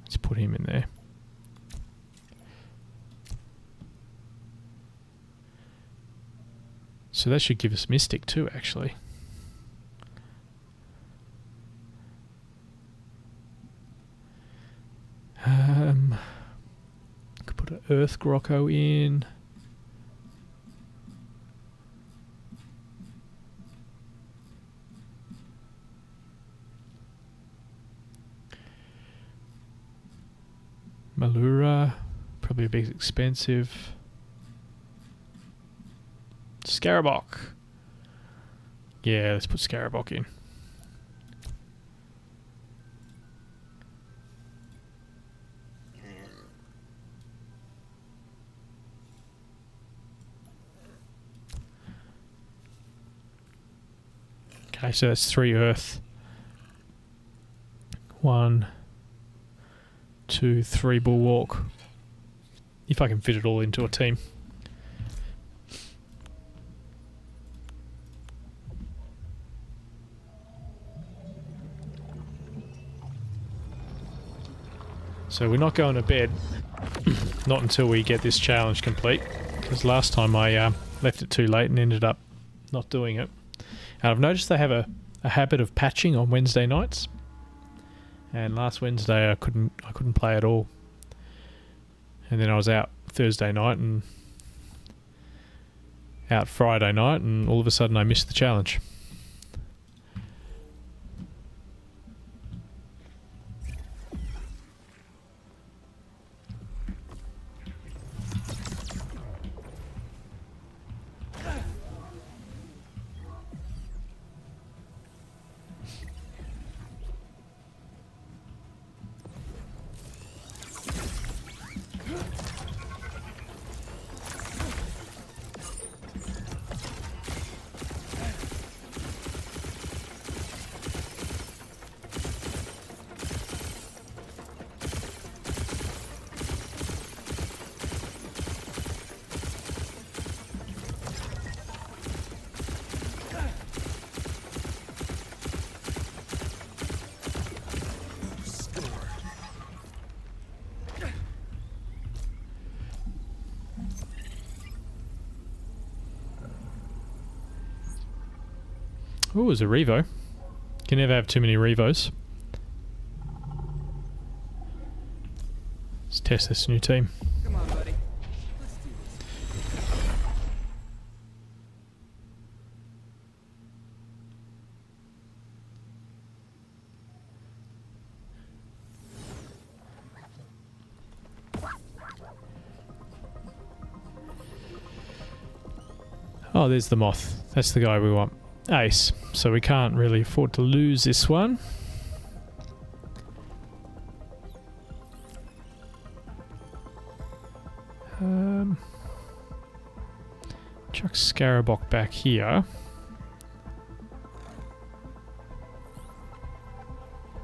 Let's put him in there. So that should give us Mystic too, actually. Could put an Earth Grocco in. Malura, probably a bit expensive. Scarabok. Yeah, let's put Scarabok in. Okay, so that's 3 earth. 1, 2, 3 bulwark. If I can fit it all into a team. So we're not going to bed, not until we get this challenge complete, because last time I left it too late and ended up not doing it. And I've noticed they have a habit of patching on Wednesday nights, and last Wednesday I couldn't play at all, and then I was out Thursday night and out Friday night, and all of a sudden I missed the challenge. Oh, there's a Revo. Can never have too many Revos. Let's test this new team. Come on, buddy. Let's do this. Oh, there's the Moth. That's the guy we want. Ace. So we can't really afford to lose this one. Chuck Scarabok back here.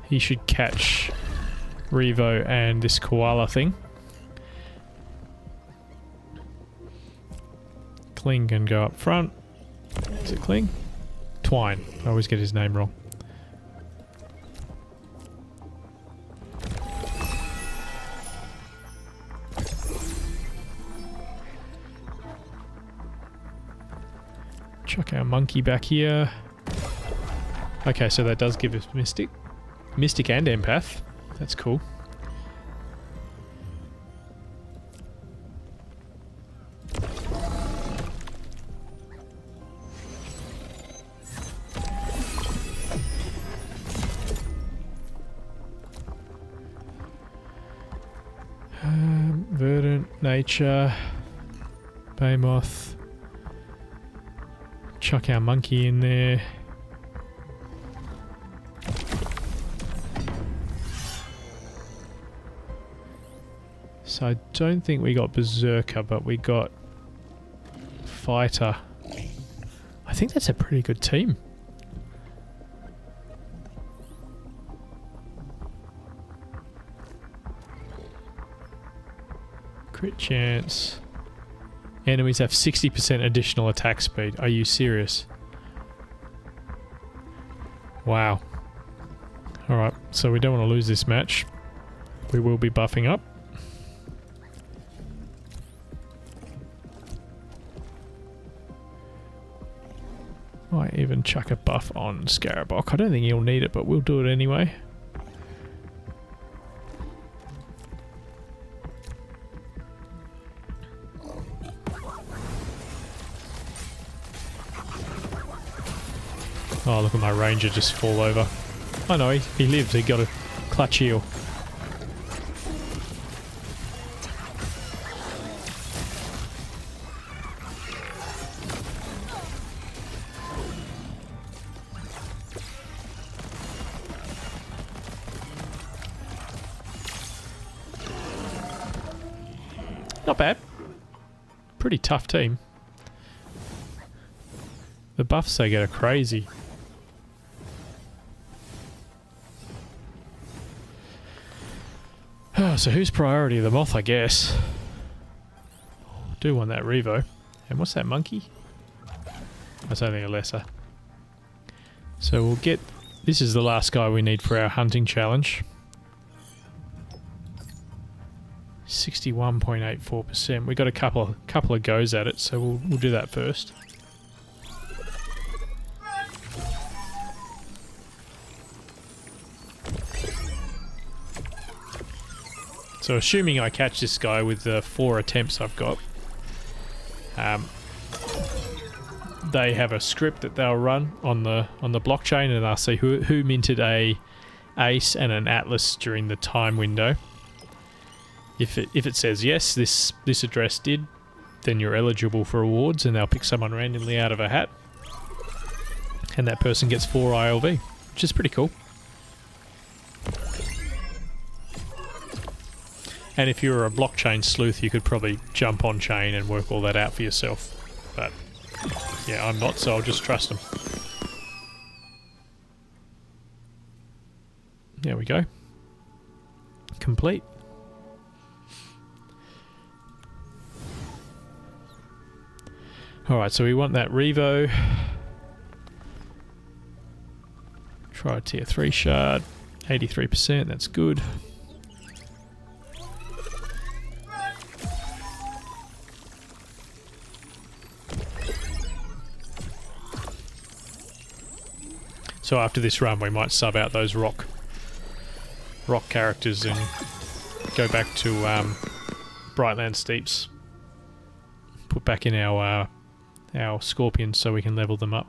He should catch Revo and this koala thing. Kling can go up front. Is it Kling? Twine. I always get his name wrong. Chuck our monkey back here. Okay, so that does give us Mystic. Mystic and Empath. That's cool. Verdant, Nature, Behemoth. Chuck our monkey in there. So I don't think we got Berserker, but we got Fighter. I think that's a pretty good team. Crit chance. Enemies have 60% additional attack speed. Are you serious? Wow. Alright, so we don't want to lose this match. We will be buffing up. Might even chuck a buff on Scarabok. I don't think he'll need it, but we'll do it anyway. Oh, look at my ranger just fall over. Oh no, he lived. He got a clutch heal. Not bad. Pretty tough team. The buffs they get are crazy. Oh, so who's priority? The Moth, I guess. Do want that Revo. And what's that monkey? That's only a lesser. So we'll get... This is the last guy we need for our hunting challenge. 61.84%. We got a couple of goes at it, so we'll do that first. So assuming I catch this guy with the 4 attempts I've got, they have a script that they'll run on the blockchain, and they'll see who minted a ace and an atlas during the time window. If it says yes, this address did, then you're eligible for rewards, and they'll pick someone randomly out of a hat, and that person gets 4 ILV, which is pretty cool. And if you were a blockchain sleuth, you could probably jump on chain and work all that out for yourself. But yeah, I'm not, so I'll just trust them. There we go. Complete. Alright, so we want that Revo. Try a tier 3 shard. 83%, that's good. So after this run, we might sub out those rock characters and go back to Brightland Steeps. Put back in our scorpions so we can level them up.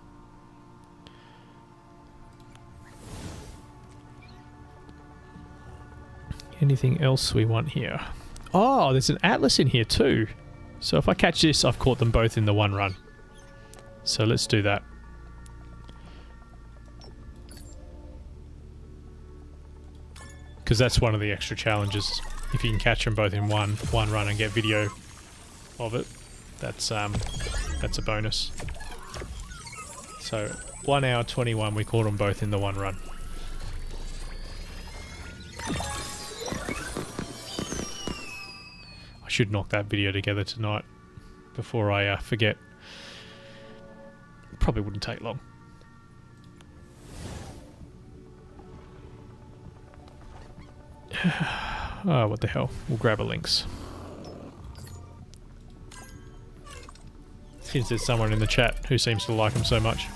Anything else we want here? Oh, there's an atlas in here too. So if I catch this, I've caught them both in the one run. So let's do that. Because that's one of the extra challenges. If you can catch them both in one run and get video of it, that's a bonus. So 1 hour 21, we caught them both in the one run. I should knock that video together tonight before I forget. Probably wouldn't take long. Oh, what the hell. We'll grab a links. Since there's someone in the chat who seems to like them so much.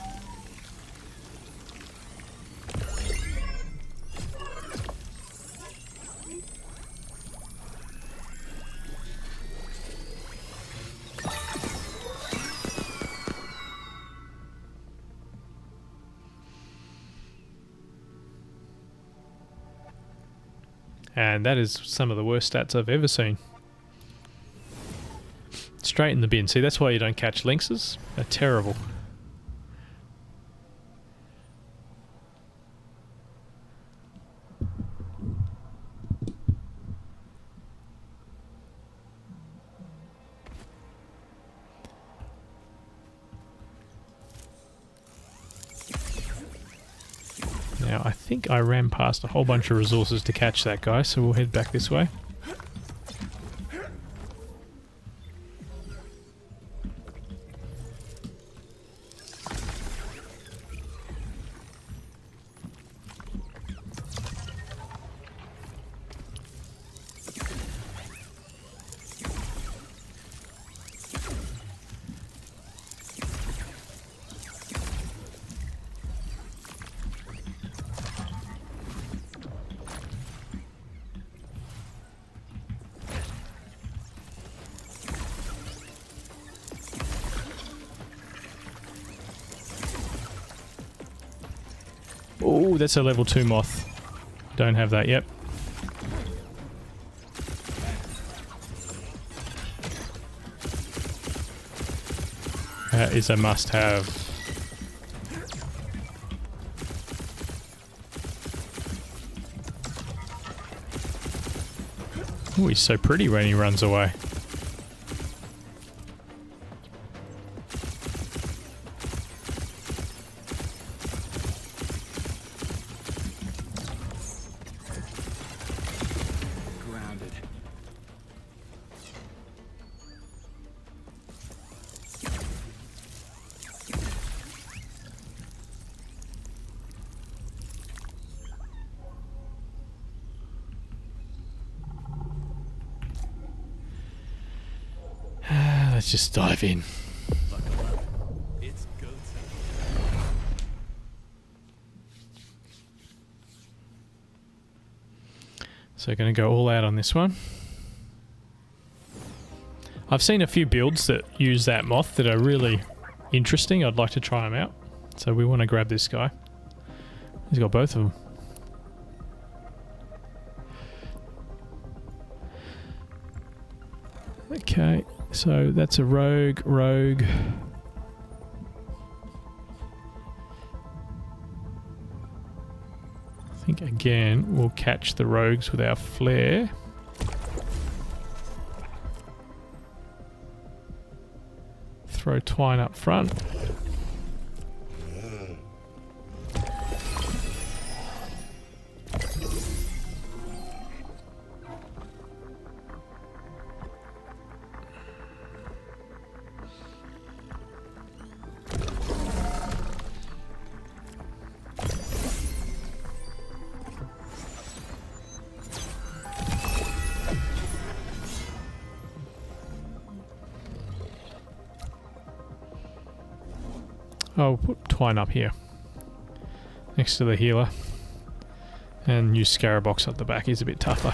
And that is some of the worst stats I've ever seen. Straight in the bin. See, that's why you don't catch lynxes. They're terrible. Now, I think I ran past a whole bunch of resources to catch that guy, so we'll head back this way. Oh, that's a level 2 moth. Don't have that yet. That is a must-have. Oh, he's so pretty when he runs away. Grounded. Let's just dive in. Buckle up. It's go time. So going to go all out on this one. I've seen a few builds that use that moth that are really interesting. I'd like to try them out. So we want to grab this guy. He's got both of them. Okay, so that's a rogue. I think again we'll catch the rogues with our flare. Throw twine up front. Oh, put twine up here. next to the healer. And use Scarabox at the back. He's a bit tougher,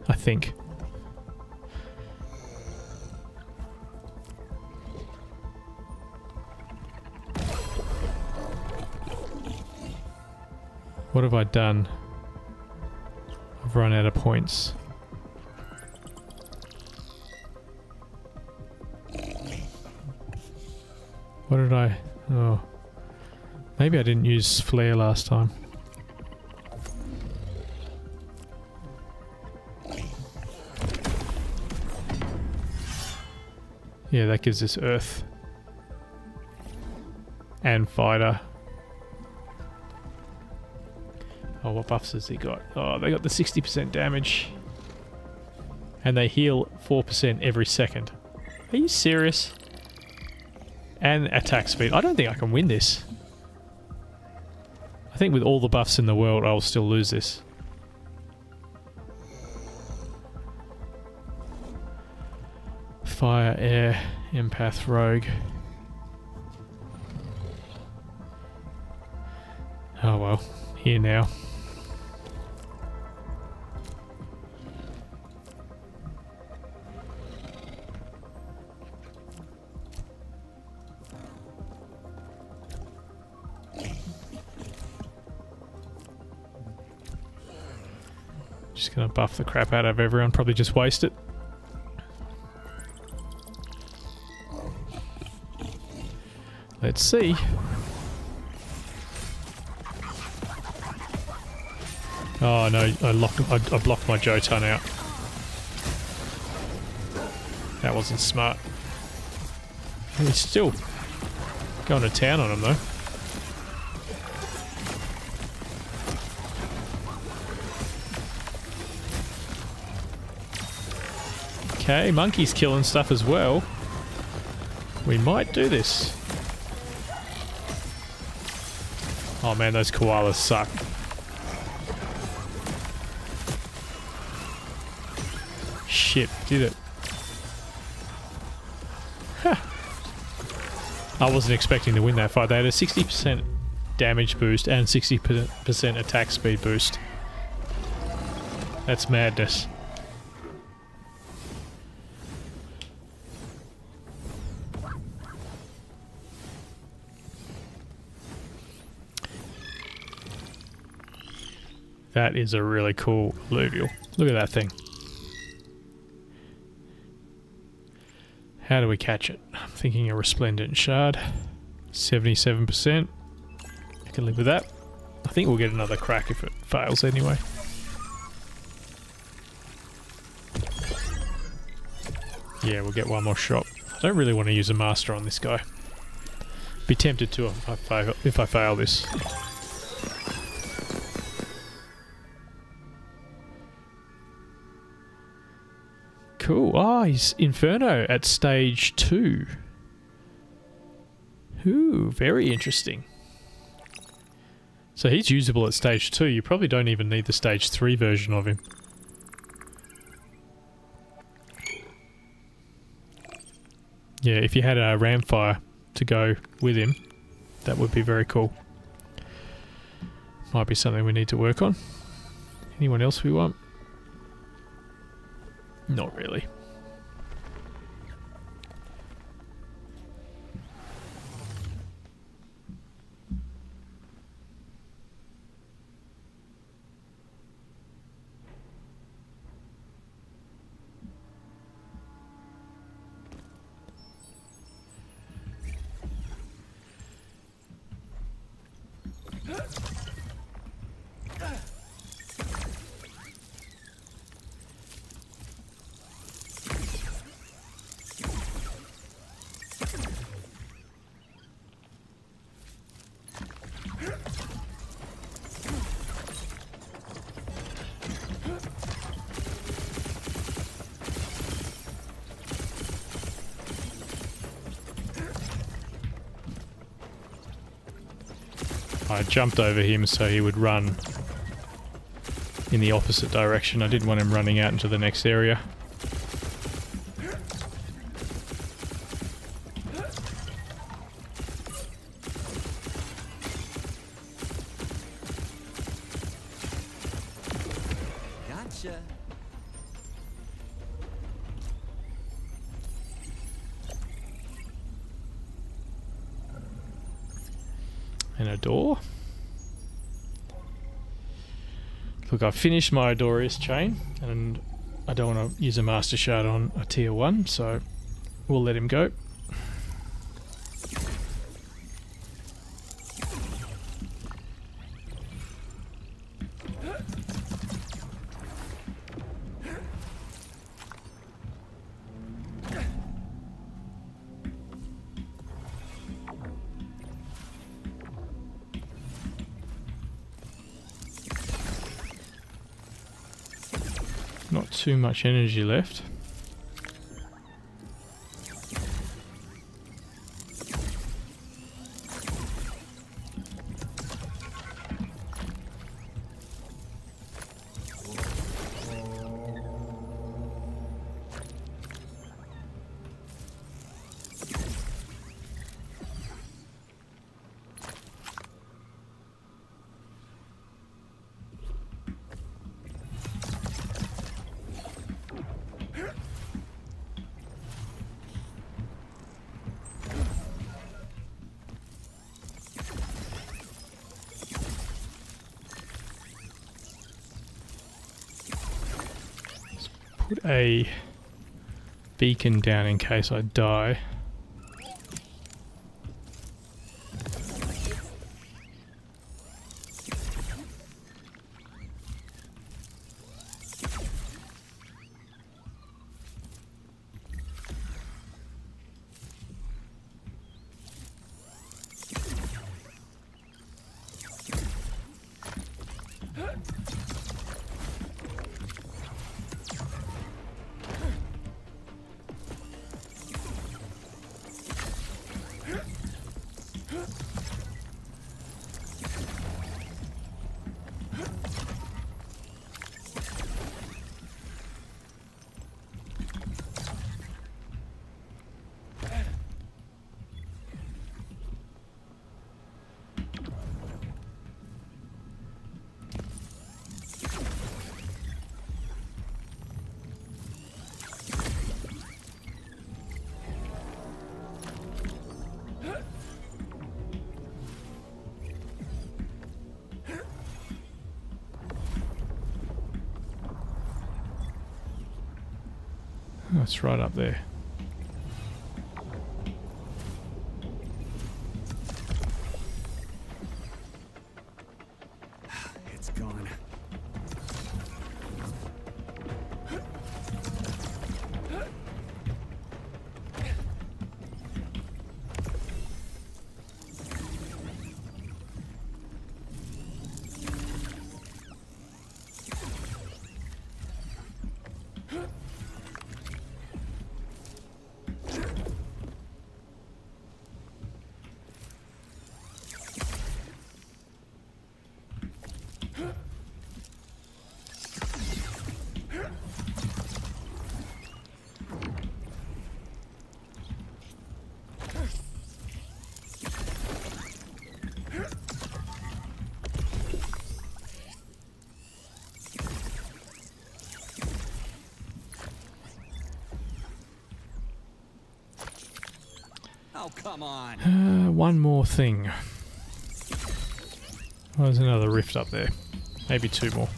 I think. What have I done? I've run out of points. What did I... Oh. Maybe I didn't use flare last time. Yeah, that gives us earth. And fighter. Oh, what buffs has he got? Oh, they got the 60% damage. And they heal 4% every second. Are you serious? And attack speed. I don't think I can win this. I think with all the buffs in the world, I'll still lose this. Fire, air, empath, rogue. Oh well, here now. Just gonna buff the crap out of everyone, probably just waste it. Let's see. Oh no, I blocked my Jotun out. That wasn't smart. He's still going to town on him though. Okay, monkey's killing stuff as well. We might do this. Oh man, those koalas suck. Shit, did it. Huh. I wasn't expecting to win that fight. They had a 60% damage boost and 60% attack speed boost. That's madness. That is a really cool alluvial. Look at that thing. How do we catch it? I'm thinking a resplendent shard. 77%. I can live with that. I think we'll get another crack if it fails anyway. Yeah, we'll get one more shot. I don't really want to use a master on this guy. Be tempted to if I fail this. Cool. Oh, he's Inferno at stage 2. Ooh, very interesting. So he's usable at stage 2. You probably don't even need the stage 3 version of him. Yeah, if you had a Ramfire to go with him, that would be very cool. Might be something we need to work on. Anyone else we want? Not really. I jumped over him so he would run in the opposite direction. I didn't want him running out into the next area. Gotcha. And a door. Look, I've finished my Adorius chain, and I don't want to use a Master Shard on a tier 1, so we'll let him go. Not too much energy left. Put a beacon down in case I die. That's right up there. It's gone. Oh, come on. One more thing. Oh, there's another rift up there. Maybe two more.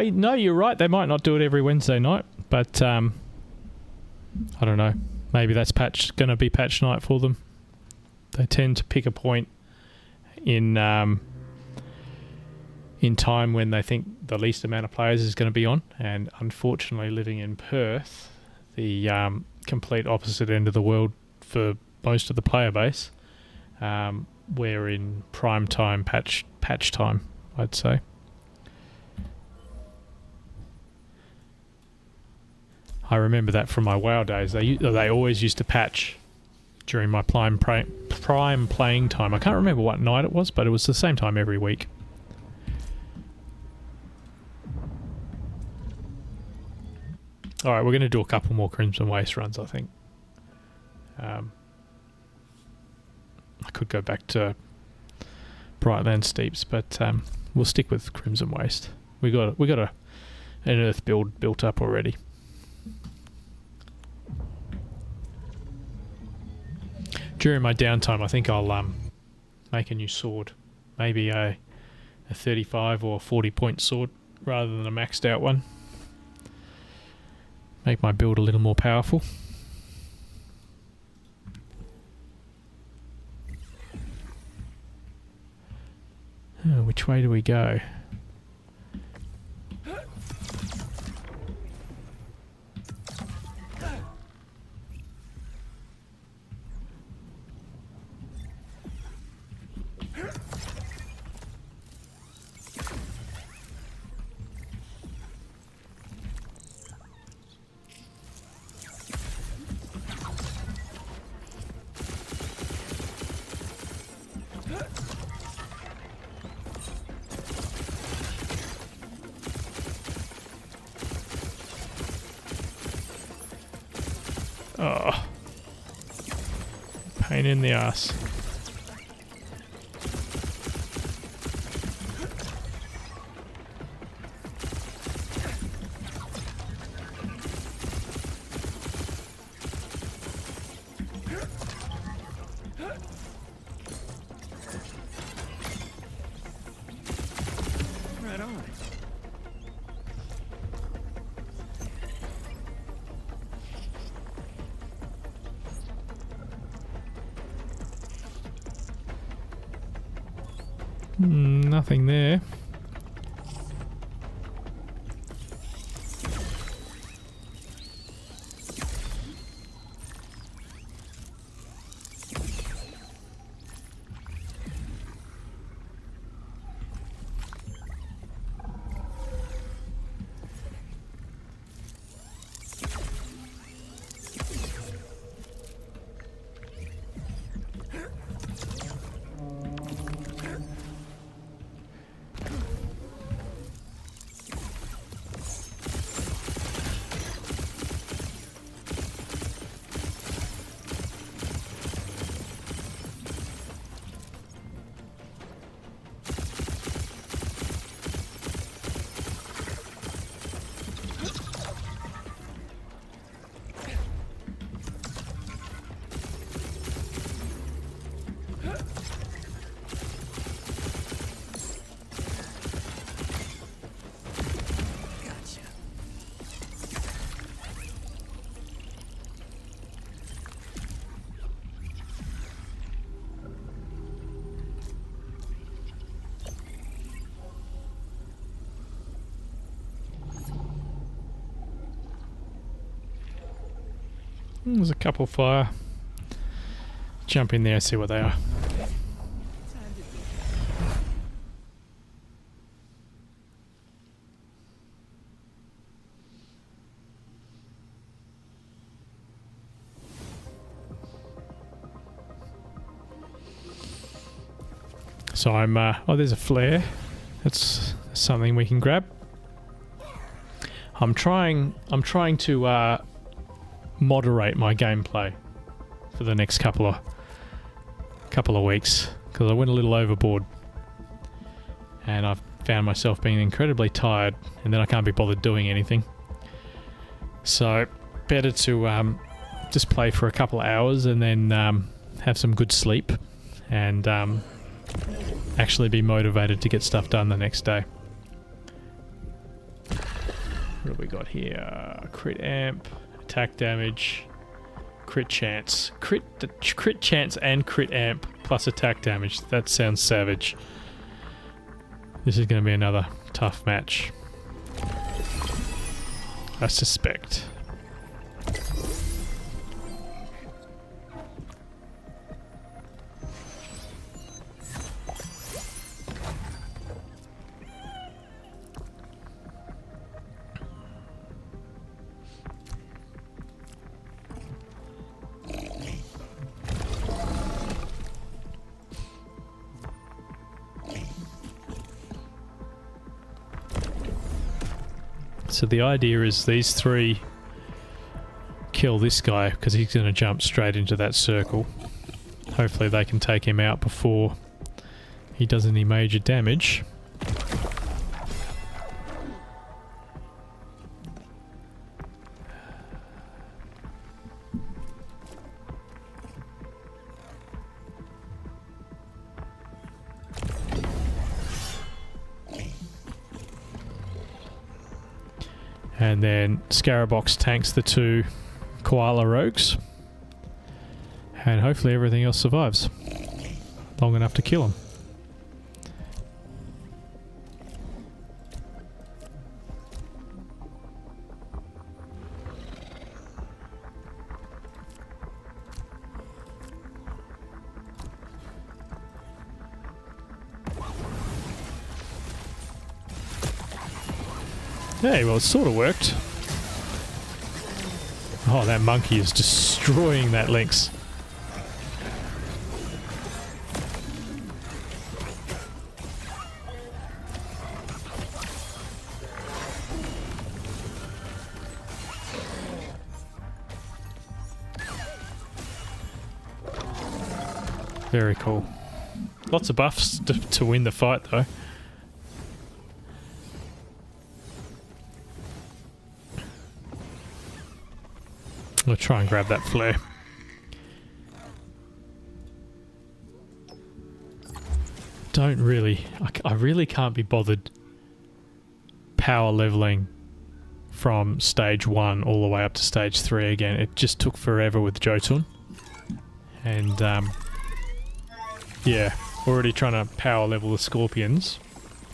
No, you're right. They might not do it every Wednesday night, but I don't know. Maybe that's going to be patch night for them. They tend to pick a point in time when they think the least amount of players is going to be on, and unfortunately, living in Perth, the complete opposite end of the world for most of the player base, we're in prime time patch time, I'd say. I remember that from my WoW days. They always used to patch during my prime playing time. I can't remember what night it was, but it was the same time every week. Alright, we're going to do a couple more Crimson Waste runs, I think. I could go back to Brightland Steeps, but we'll stick with Crimson Waste. We got an Earth build built up already. During my downtime, I think I'll make a new sword. Maybe a 35 or 40 point sword rather than a maxed out one. Make my build a little more powerful. Oh, which way do we go? Oh, pain in the ass. Right on. Nothing there. There's a couple fire. Jump in there, see what they are. So I'm oh, there's a flare. That's something we can grab. I'm trying to moderate my gameplay for the next couple of weeks because I went a little overboard and I've found myself being incredibly tired and then I can't be bothered doing anything. So better to just play for a couple of hours and then have some good sleep and actually be motivated to get stuff done the next day. What have we got here? Crit amp, attack damage, crit chance. Crit chance and crit amp plus attack damage. That sounds savage. This is going to be another tough match, I suspect. So the idea is these three kill this guy because he's going to jump straight into that circle. Hopefully they can take him out before he does any major damage. And then Scarabox tanks the two koala rogues. And hopefully everything else survives long enough to kill them. Hey, well, it sort of worked. Oh, that monkey is destroying that lynx. Very cool. Lots of buffs to win the fight, though. I'll try and grab that flare. Don't really... I really can't be bothered power leveling from stage 1 all the way up to stage 3 again. It just took forever with Jotun. And, yeah, already trying to power level the scorpions.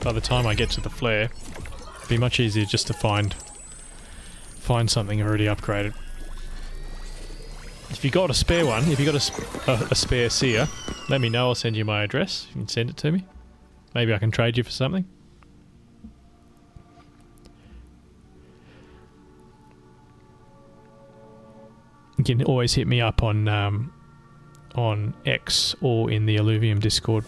By the time I get to the flare, it'd be much easier just to find something already upgraded. If you got a spare one, if you got a spare seer, let me know. I'll send you my address. You can send it to me. Maybe I can trade you for something. You can always hit me up on X or in the Illuvium Discord.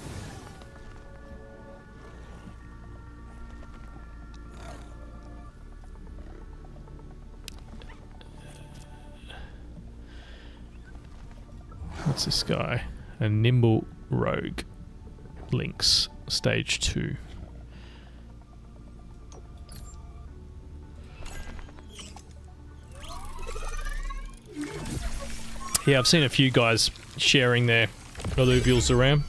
What's this guy? A nimble rogue. Lynx. Stage 2. Yeah, I've seen a few guys sharing their alluvials around.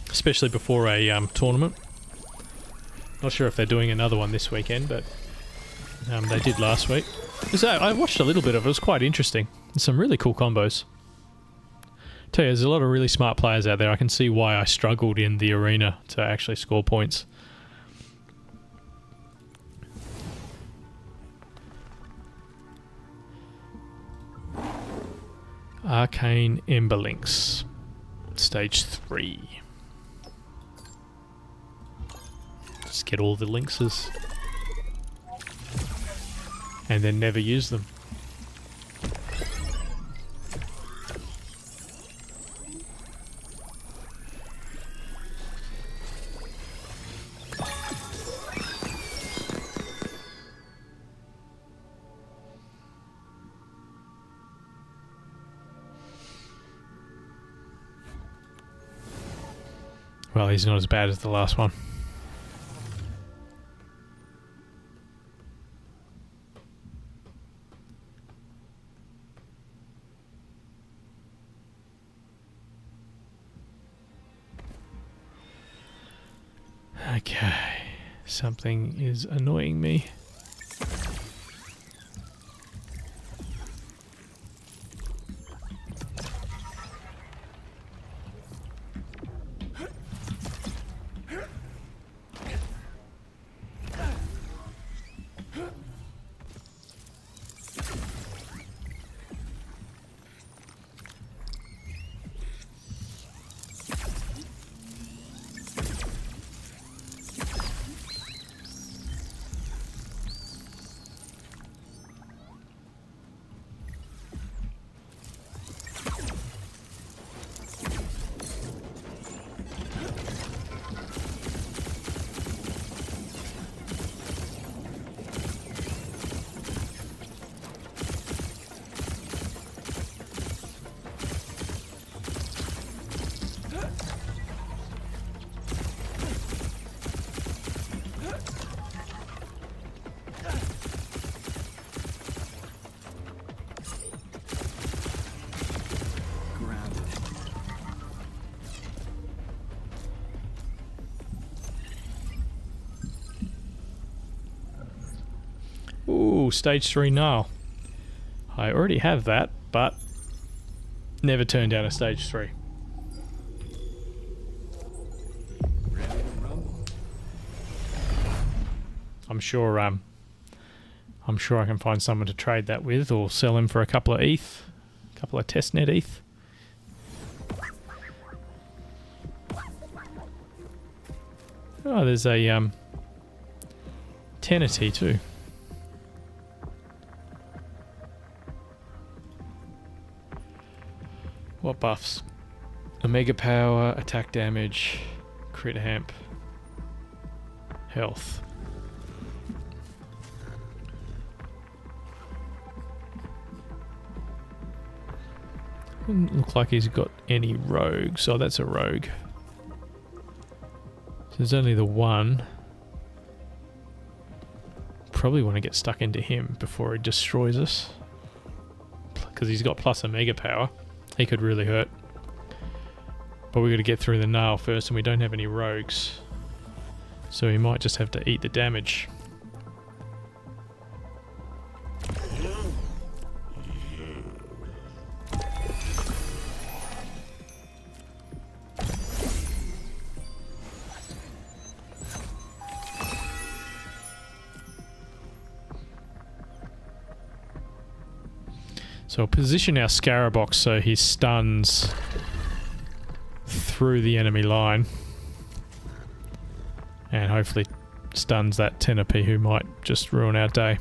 Especially before a tournament. Not sure if they're doing another one this weekend, but they did last week. So I watched a little bit of it. It was quite interesting. There's some really cool combos. Tell you, there's a lot of really smart players out there. I can see why I struggled in the arena to actually score points. Arcane Emberlynx. Stage 3. Just get all the lynxes. And then never use them. Well, he's not as bad as the last one. Okay, something is annoying me. Ooh, stage 3 Gnarl. I already have that, but never turned down a stage 3. Ready to rumble? I'm sure I can find someone to trade that with, or sell him for a couple of ETH, a couple of testnet ETH. Oh, there's a tenity too. What buffs? Omega power, attack damage, crit hamp, health. Doesn't look like he's got any rogues. Oh, that's a rogue. So there's only the one. Probably want to get stuck into him before he destroys us. Because he's got plus Omega power. He could really hurt. But we got to get through the Gnarl first, and we don't have any rogues. So he might just have to eat the damage. So we'll position our Scarabox so he stuns through the enemy line. And hopefully stuns that Tenepi who might just ruin our day.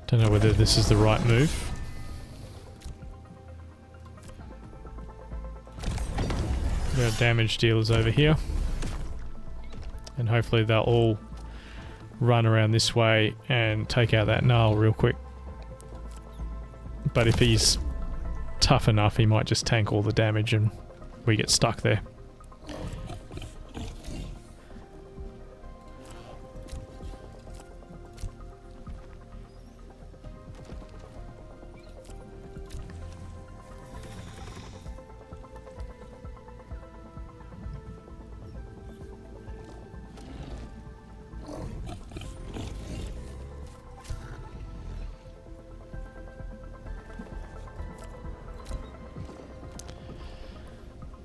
Don't know whether this is the right move. Our damage dealers over here, and hopefully they'll all run around this way and take out that Gnarl real quick. But if he's tough enough, he might just tank all the damage and we get stuck there.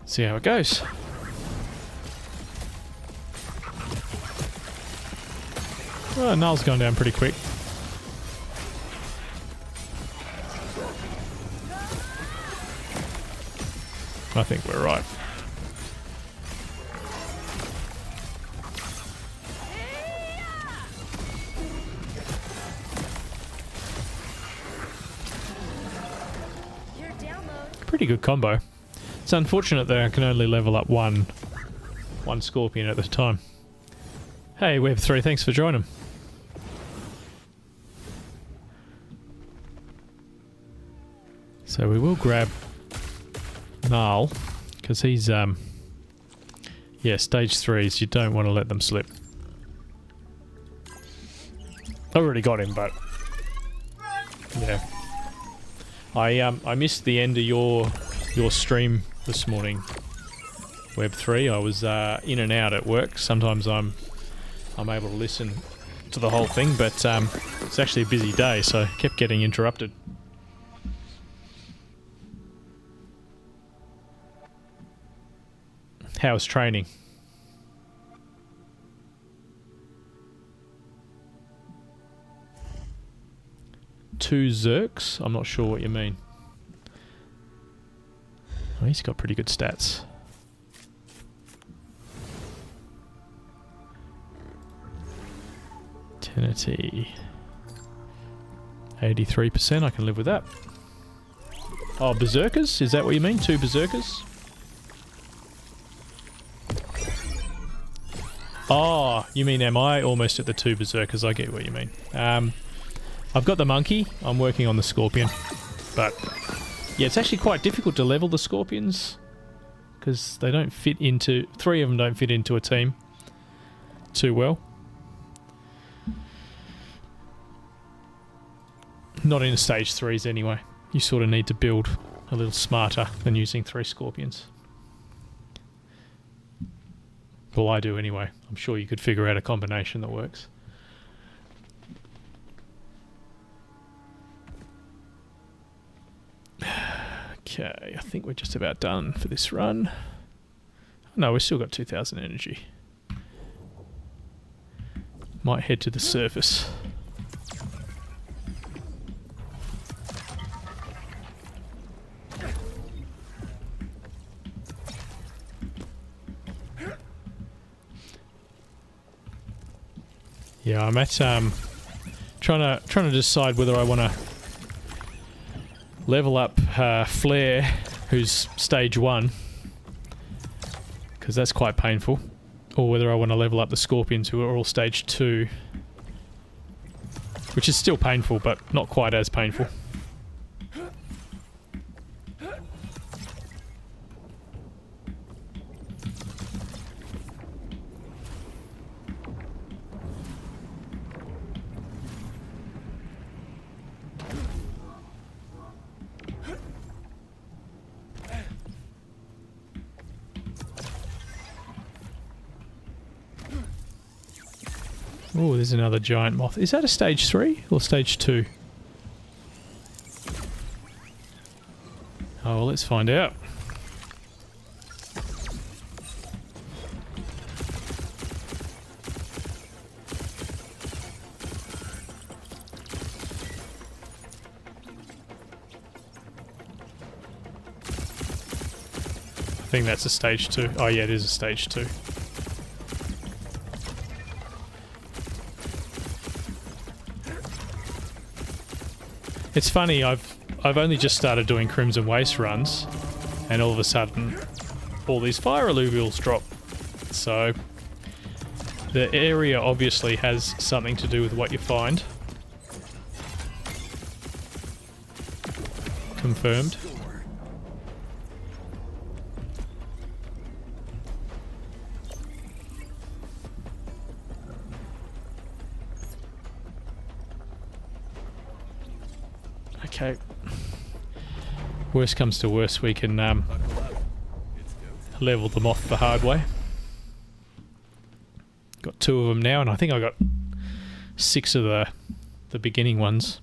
See how it goes. Well, Gnarl's gone down pretty quick. I think we're right. Your download. Pretty good combo. It's unfortunate that I can only level up one Scorpion at the time. Hey, Web3, thanks for joining. So we will grab Gnarl, because he's, yeah, stage 3s, you don't want to let them slip. I already got him, but yeah. I missed the end of your stream this morning, Web3. I was in and out at work. Sometimes I'm able to listen to the whole thing, but it's actually a busy day, so I kept getting interrupted. How's training? Two Zerks? I'm not sure what you mean. Oh, he's got pretty good stats. Tenity. 83%, I can live with that. Oh, Berserkers? Is that what you mean? Two Berserkers? Oh, you mean am I almost at the two Berserkers? I get what you mean. I've got the monkey. I'm working on the scorpion. But yeah, it's actually quite difficult to level the scorpions because they don't fit into... 3 of them don't fit into a team too well. Not in stage 3s anyway. You sort of need to build a little smarter than using 3 scorpions. Well, I do anyway. I'm sure you could figure out a combination that works. Okay, I think we're just about done for this run. No, we've still got 2,000 energy. Might head to the surface. Yeah, I'm at trying to decide whether I want to level up Flare, who's stage 1, because that's quite painful, or whether I want to level up the Scorpions, who are all stage 2, which is still painful, but not quite as painful. Oh, there's another giant moth. Is that a stage 3 or stage 2? Oh, well, let's find out. I think that's a stage 2. Oh yeah, it is a stage 2. It's funny, I've only just started doing Crimson Waste runs, and all of a sudden all these fire alluvials drop. So the area obviously has something to do with what you find. Confirmed. Okay. Worst comes to worst, we can level them off the hard way. Got 2 of them now, and I think I got 6 of the beginning ones.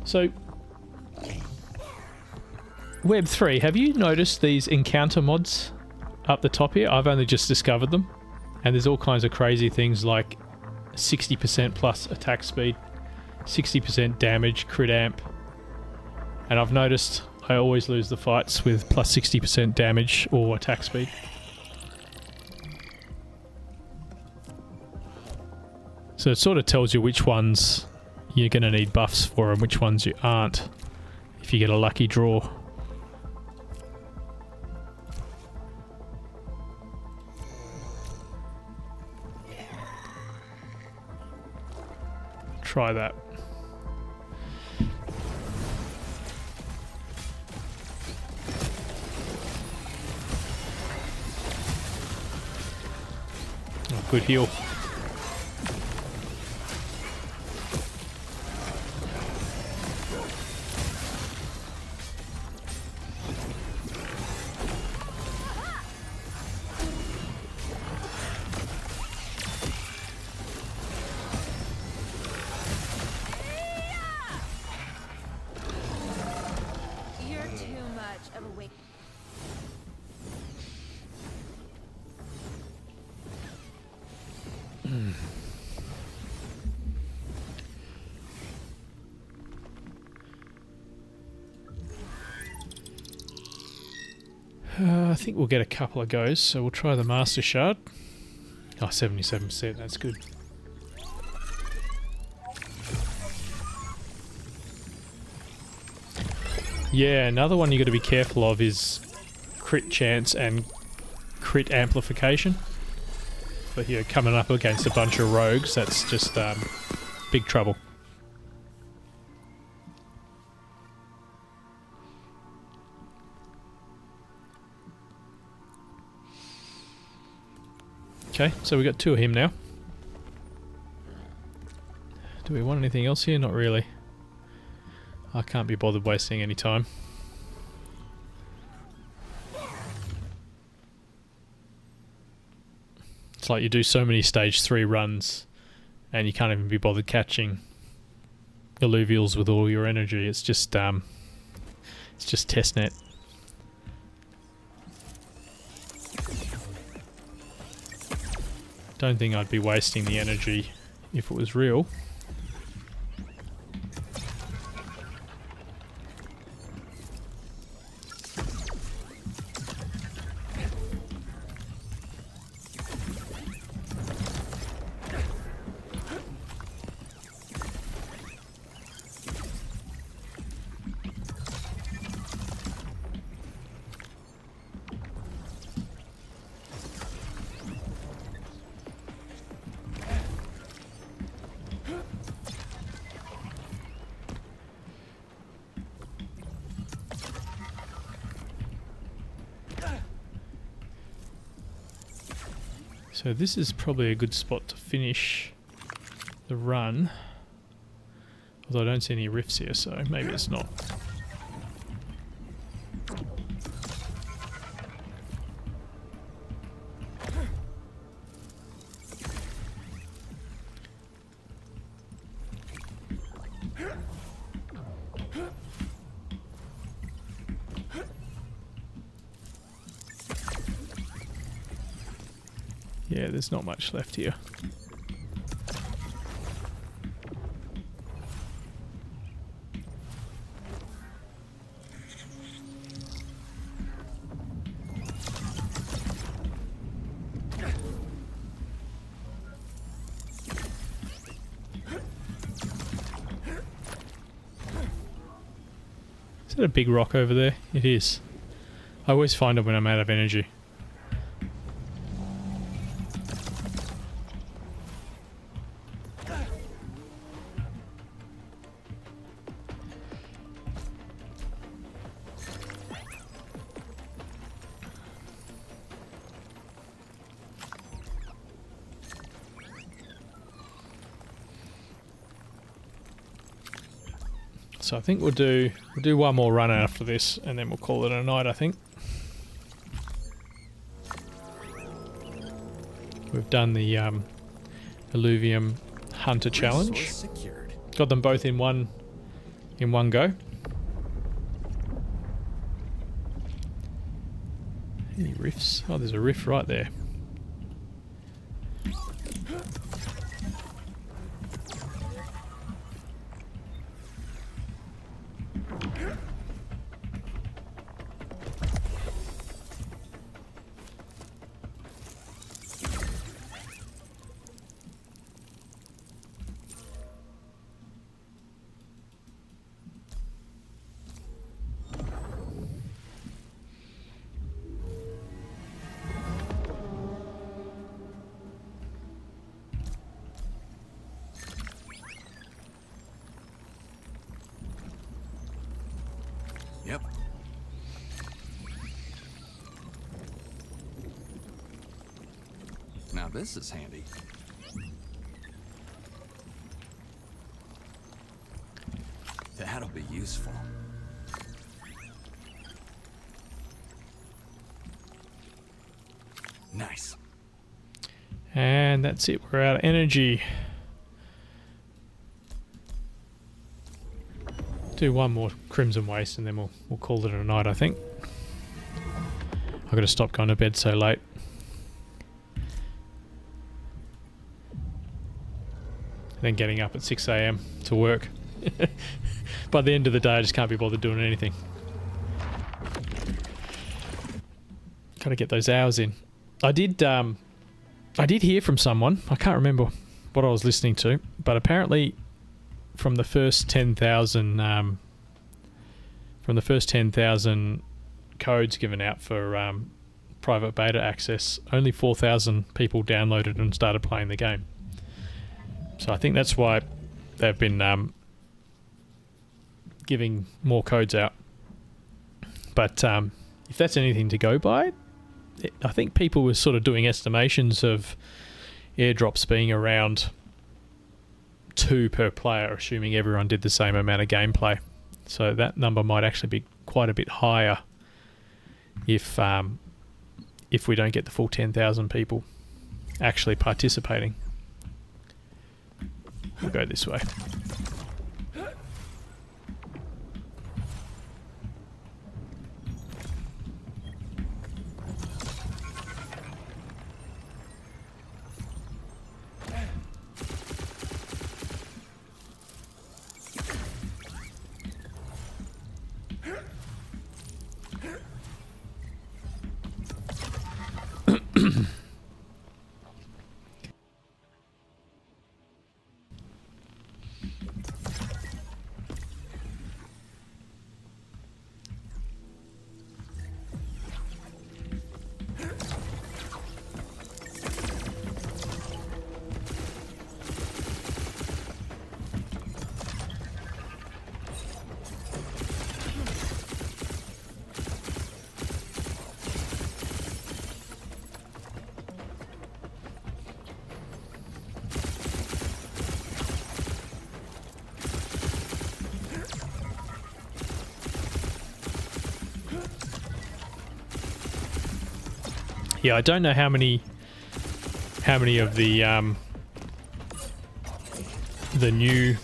So, Web 3, have you noticed these encounter mods up the top here? I've only just discovered them. And there's all kinds of crazy things like 60% plus attack speed, 60% damage, crit amp. And I've noticed I always lose the fights with plus 60% damage or attack speed. So it sort of tells you which ones you're going to need buffs for and which ones you aren't, if you get a lucky draw. Try that. Oh, good heal. I think we'll get a couple of goes, so we'll try the Master Shard. Oh, 77%, that's good. Yeah, another one you got to be careful of is crit chance and crit amplification. But you're coming up against a bunch of rogues, that's just big trouble. Okay, so we got 2 of him now. Do we want anything else here? Not really. I can't be bothered wasting any time. It's like you do so many stage 3 runs and you can't even be bothered catching Illuvials with all your energy. It's just testnet. Don't think I'd be wasting the energy if it was real. So this is probably a good spot to finish the run. Although I don't see any rifts here, so maybe it's not. Yeah, there's not much left here. Is that a big rock over there? It is. I always find it when I'm out of energy. So I think we'll do one more run after this, and then we'll call it a night. I think we've done the Illuvium Hunter Challenge. Got them both in one go. Any rifts? Oh, there's a rift right there. Yep. Now this is handy. That'll be useful. Nice. And that's it. We're out of energy. Do one more Crimson Waste and then we'll call it a night, I think. I've got to stop going to bed so late. And then getting up at 6 AM to work. By the end of the day I just can't be bothered doing anything. Got to get those hours in. I did hear from someone. I can't remember what I was listening to, but apparently from the first 10,000 codes given out for private beta access, only 4,000 people downloaded and started playing the game. So I think that's why they've been giving more codes out. But if that's anything to go by, I think people were sort of doing estimations of airdrops being around 2 per player, assuming everyone did the same amount of gameplay. So that number might actually be quite a bit higher if we don't get the full 10,000 people actually participating. We'll go this way. Yeah, I don't know how many of the new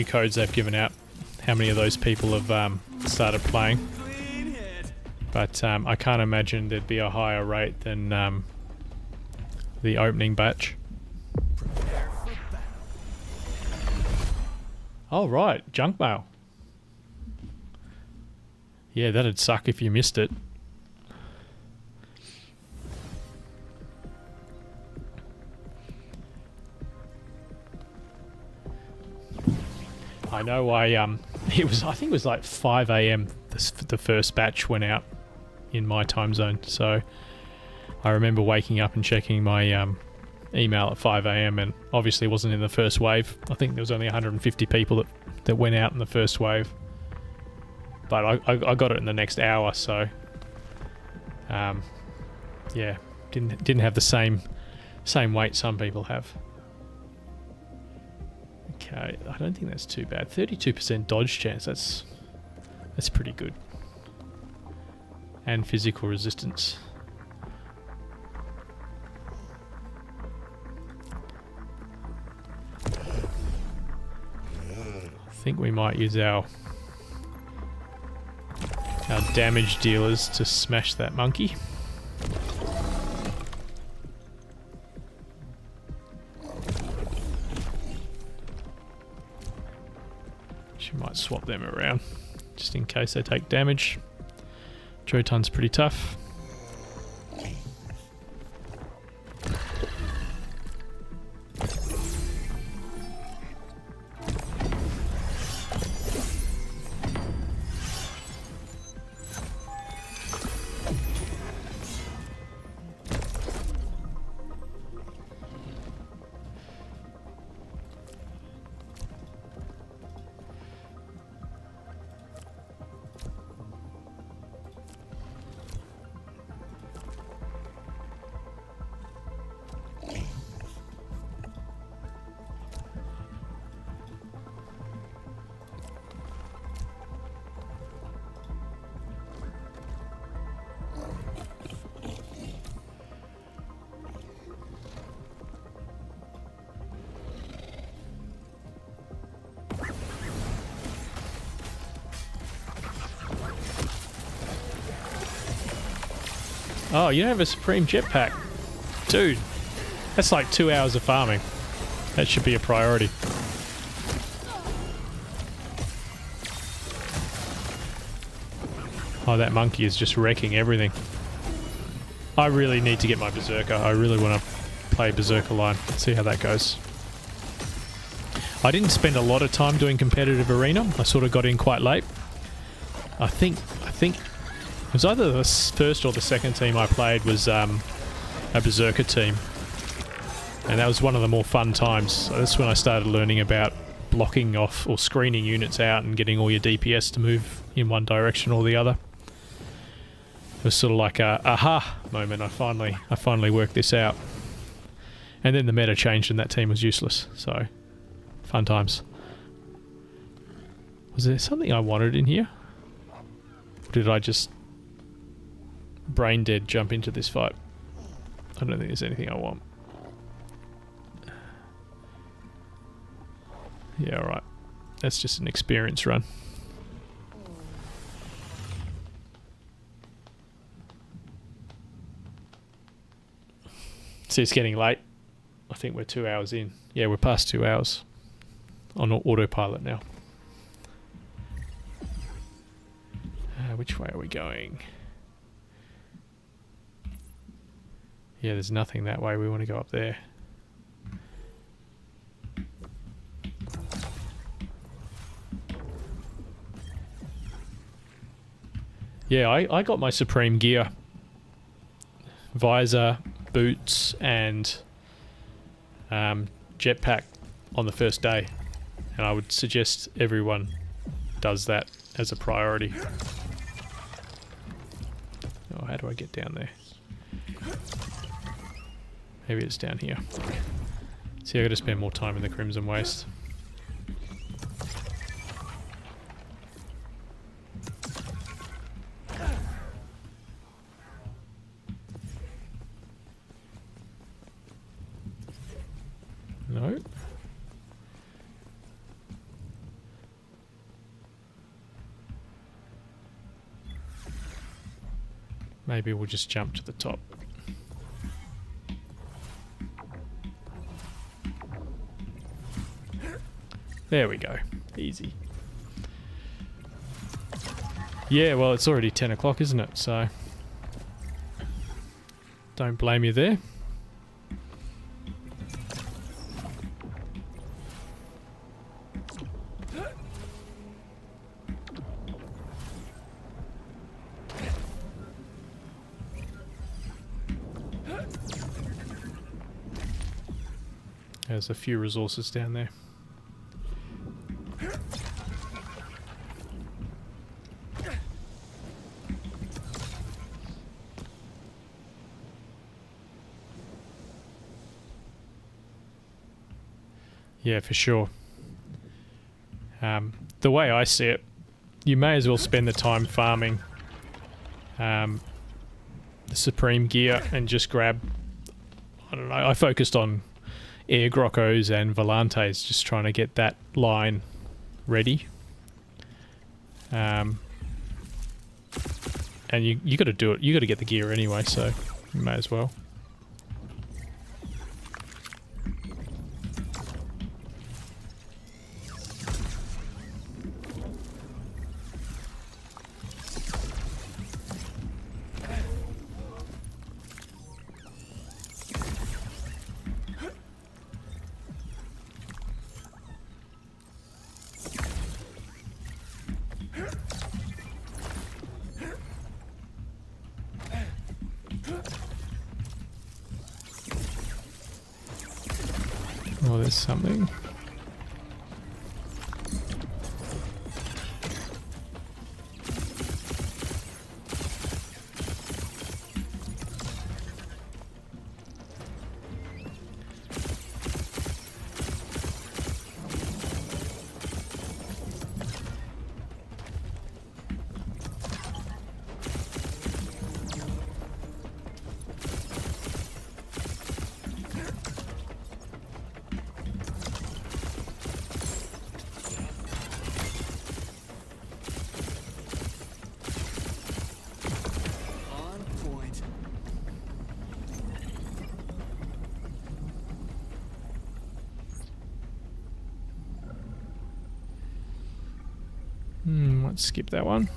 codes they've given out, how many of those people have started playing. But I can't imagine there'd be a higher rate than the opening batch. Oh right, junk mail. Yeah, that'd suck if you missed it. I know I think it was like 5 a.m. the first batch went out in my time zone. So I remember waking up and checking my email at 5 a.m. and obviously it wasn't in the first wave. I think there was only 150 people that went out in the first wave. But I got it in the next hour, so yeah, didn't have the same weight some people have. Okay, I don't think that's too bad. 32% dodge chance. That's pretty good. And physical resistance. I think we might use our damage dealers to smash that monkey. She might swap them around just in case they take damage. Jotun's pretty tough. Oh, you don't have a Supreme Jetpack. Dude, that's like 2 hours of farming. That should be a priority. Oh, that monkey is just wrecking everything. I really need to get my Berserker. I really want to play Berserker line. See how that goes. I didn't spend a lot of time doing competitive arena. I sort of got in quite late. I think it was either the first or the second team I played was a Berserker team. And that was one of the more fun times. That's when I started learning about blocking off or screening units out and getting all your DPS to move in one direction or the other. It was sort of like a aha moment. I finally worked this out. And then the meta changed and that team was useless. So, fun times. Was there something I wanted in here? Or did I just brain dead jump into this fight? I don't think there's anything I want. Yeah, alright. That's just an experience run. See, it's getting late. I think we're 2 hours in. Yeah, we're past 2 hours. On autopilot now. Which way are we going? Yeah, there's nothing that way. We want to go up there. Yeah, I got my Supreme gear. Visor, boots, and jetpack on the first day. And I would suggest everyone does that as a priority. Oh, how do I get down there? Maybe it's down here. See, I gotta spend more time in the Crimson Waste. No. Maybe we'll just jump to the top. There we go. Easy. Yeah, well, it's already 10 o'clock, isn't it? So, don't blame you there. There's a few resources down there. Yeah, for sure. The way I see it, you may as well spend the time farming the Supreme gear and just grab, I don't know, I focused on Air Grokkos and Volantes, just trying to get that line ready. And you got to do it. You got to get the gear anyway, so you may as well. Oh, there's something. Let's skip that one.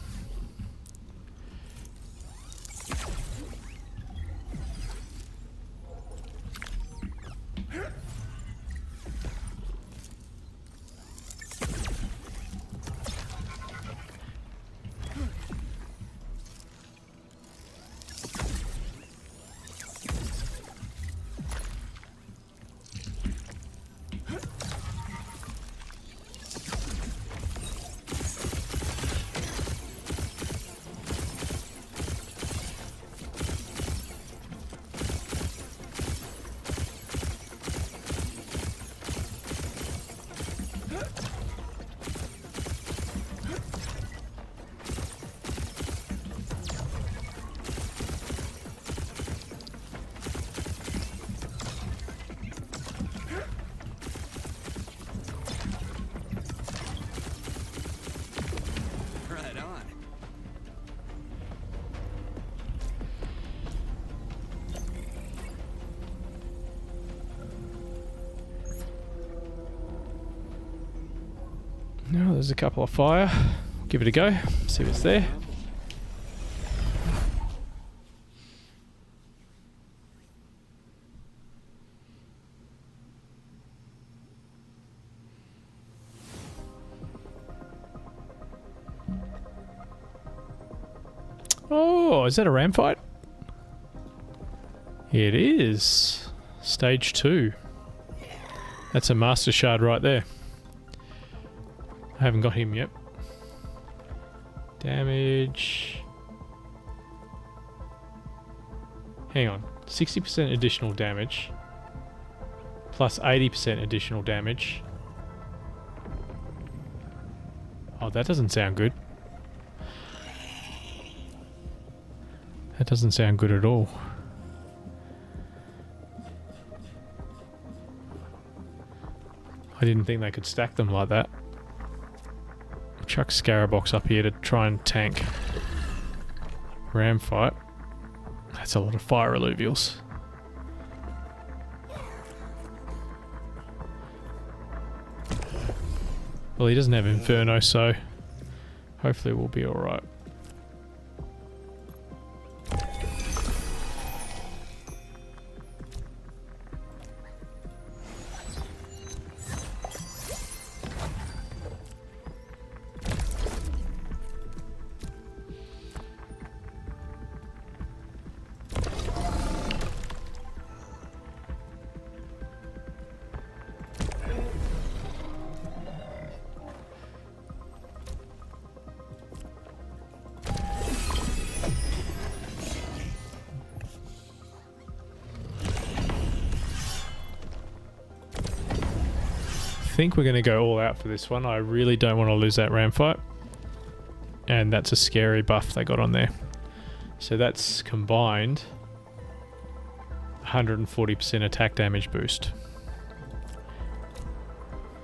No, there's a couple of fire. Give it a go. See what's there. Oh, is that a ram fight? It is. Stage 2. That's a master shard right there. I haven't got him yet. Damage. Hang on. 60% additional damage. Plus 80% additional damage. Oh, that doesn't sound good. That doesn't sound good at all. I didn't think they could stack them like that. Chuck Scarabox up here to try and tank ram fight. That's a lot of fire alluvials. Well, he doesn't have Inferno, so hopefully we'll be alright. I think we're going to go all out for this one. I really don't want to lose that ram fight. And that's a scary buff they got on there. So that's combined 140% attack damage boost.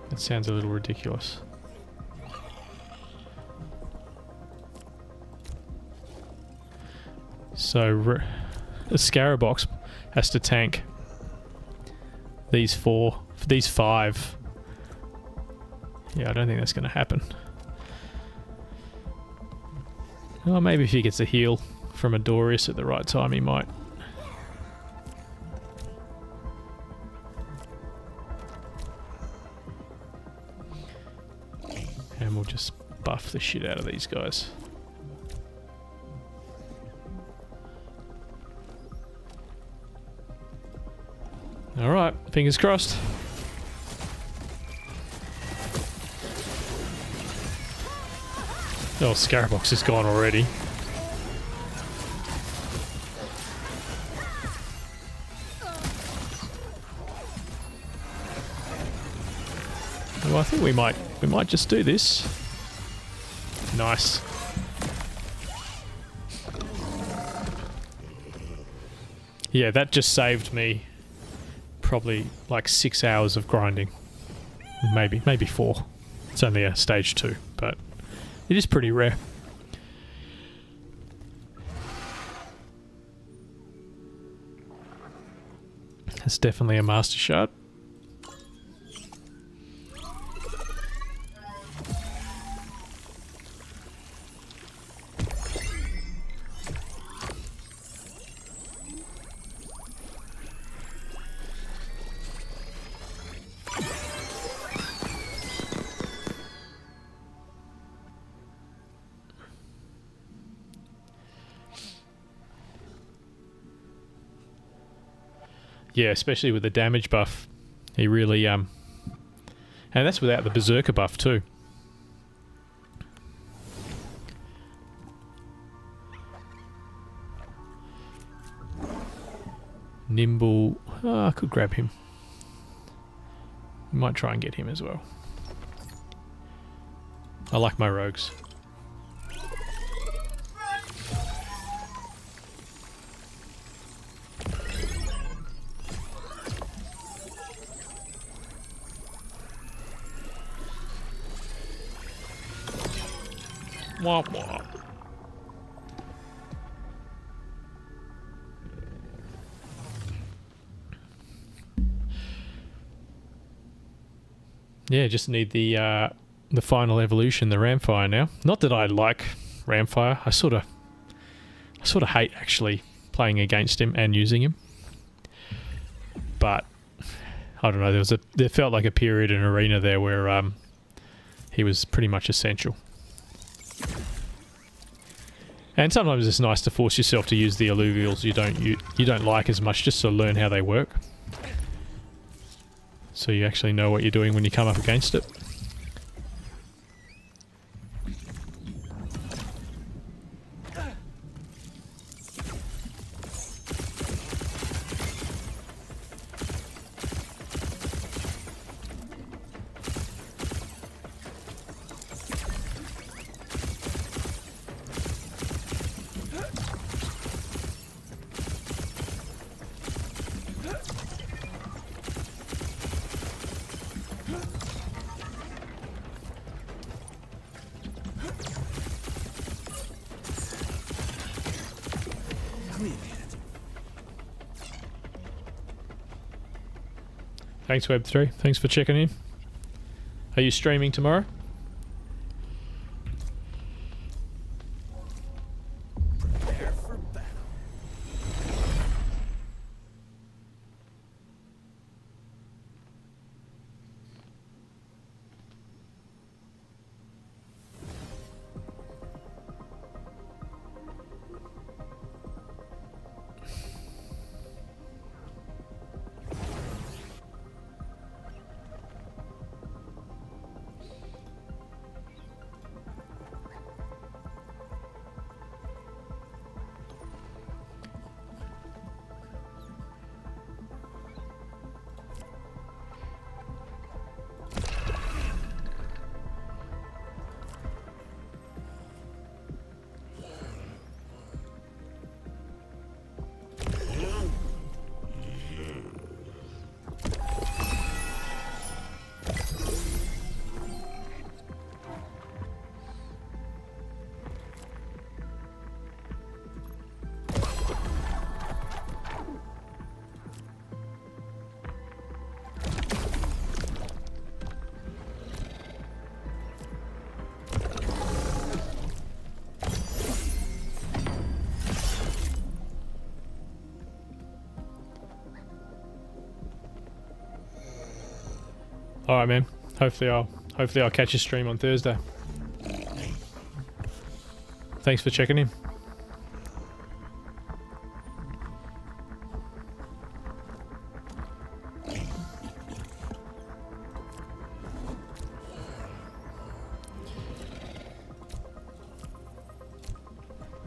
That sounds a little ridiculous. So a Scarabox has to tank these 5. Yeah, I don't think that's going to happen. Well, maybe if he gets a heal from a Dorius at the right time, he might. And we'll just buff the shit out of these guys. Alright, fingers crossed. Oh, Scarabox is gone already. Well, I think we might just do this. Nice. Yeah, that just saved me probably like 6 hours of grinding. Maybe 4. It's only a stage 2, but it is pretty rare. It's definitely a master shard. Yeah, especially with the damage buff. He really, and that's without the Berserker buff too. Nimble, I could grab him. Might try and get him as well. I like my rogues. Womp womp. Yeah, just need the the final evolution, the Ramfire now. Not that I like Ramfire. I sort of hate actually playing against him and using him. But I don't know. There felt like a period in Arena there where he was pretty much essential. And sometimes it's nice to force yourself to use the alluvials you don't like as much, just to learn how they work. So you actually know what you're doing when you come up against it. Thanks, Web3. Thanks for checking in. Are you streaming tomorrow? Prepare for battle. All right, man. Hopefully I'll catch your stream on Thursday. Thanks for checking in.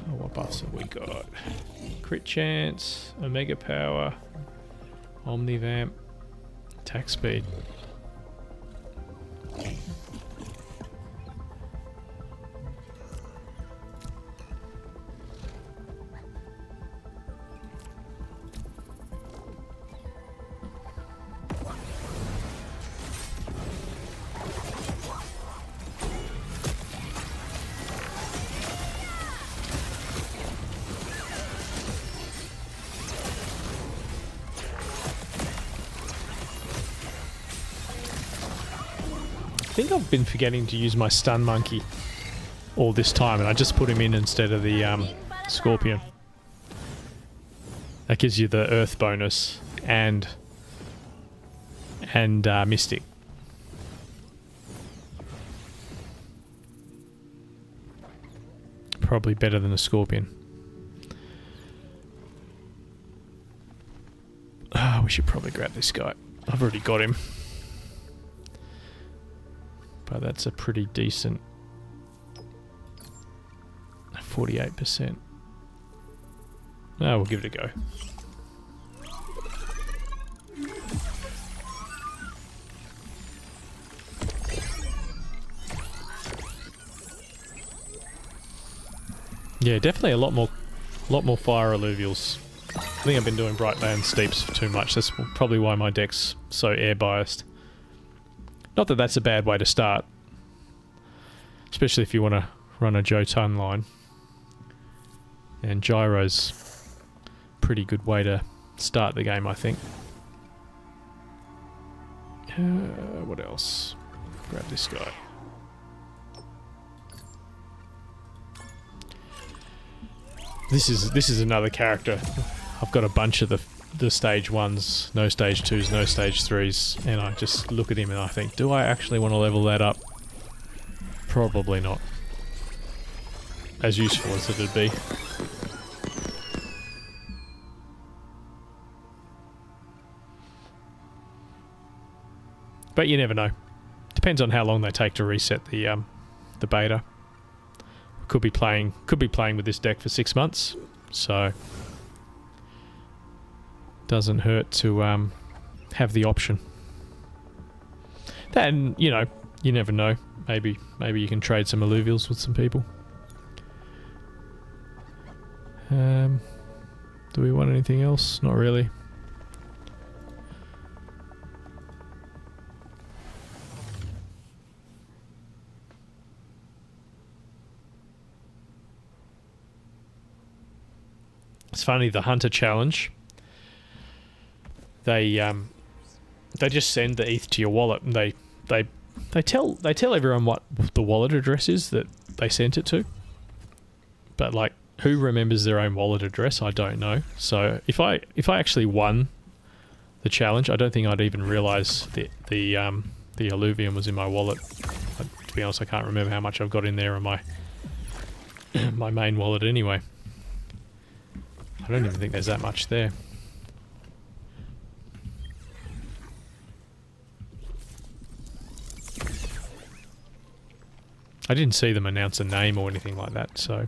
Oh, what buffs have we got? Crit chance, Omega power, Omnivamp, attack speed. I think I've been forgetting to use my stun monkey all this time, and I just put him in instead of the scorpion. That gives you the earth bonus and mystic. Probably better than a scorpion. Ah, we should probably grab this guy. I've already got him. But that's a pretty decent 48%. We'll give it a go. Yeah, definitely a lot more fire alluvials. I think I've been doing Bright Land Steeps too much. That's probably why my deck's so air biased. Not that that's a bad way to start, especially if you want to run a Jotun line. And Gyro's pretty good way to start the game, I think. What else? Grab this guy. This is another character. I've got a bunch of the stage 1s, no stage 2s, no stage 3s, and I just look at him and I think, do I actually want to level that up? Probably not. As useful as it'd be. But you never know. Depends on how long they take to reset the beta. Could be playing with this deck for 6 months, so doesn't hurt to have the option. Then you know, you never know. Maybe you can trade some alluvials with some people. Do we want anything else? Not really. It's funny, the Hunter Challenge. They just send the ETH to your wallet, and they tell everyone what the wallet address is that they sent it to. But like, who remembers their own wallet address? I don't know. So if I actually won the challenge, I don't think I'd even realise the Illuvium was in my wallet. To be honest, I can't remember how much I've got in there on my my main wallet anyway. I don't even think there's that much there. I didn't see them announce a name or anything like that, so...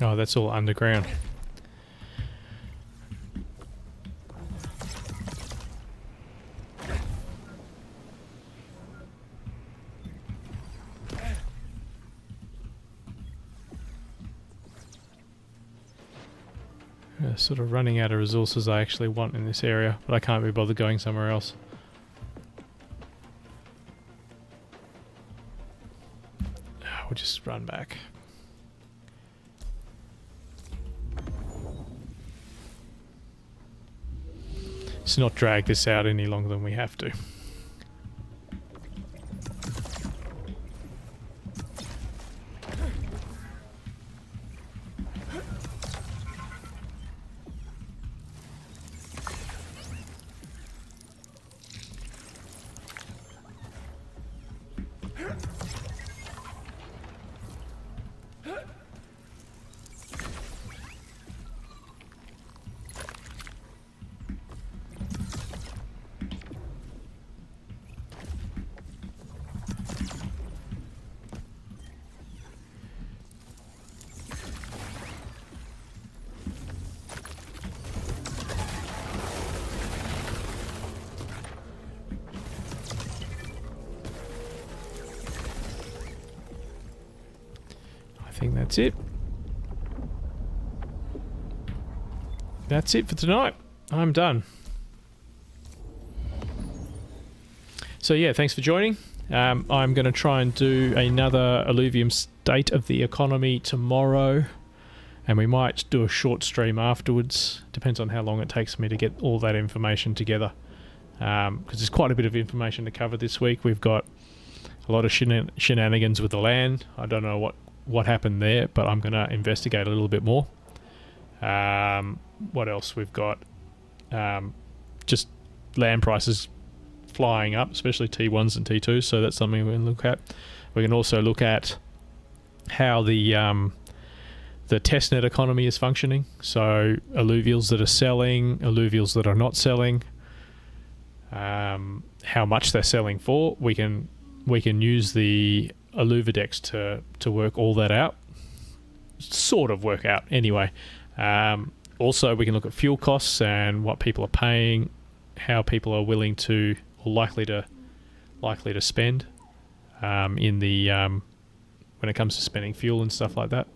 Oh, that's all underground. Sort of running out of resources I actually want in this area, but I can't be bothered going somewhere else. We'll just run back. Let's not drag this out any longer than we have to. I think that's it. That's it for tonight. I'm done. So yeah, thanks for joining. I'm going to try and do another Illuvium State of the Economy tomorrow, and we might do a short stream afterwards. Depends on how long it takes me to get all that information together, because there's quite a bit of information to cover this week. We've got a lot of shenanigans with the land. I don't know what happened there, but I'm going to investigate a little bit more. What else we've got? Just land prices flying up, especially T1s and T2s, so that's something we can look at. We can also look at how the testnet economy is functioning, so alluvials that are selling, alluvials that are not selling, how much they're selling for. We can use the Illuvidex to work all that out, sort of work out anyway. Also, we can look at fuel costs and what people are paying, how people are willing to or likely to spend in the when it comes to spending fuel and stuff like that.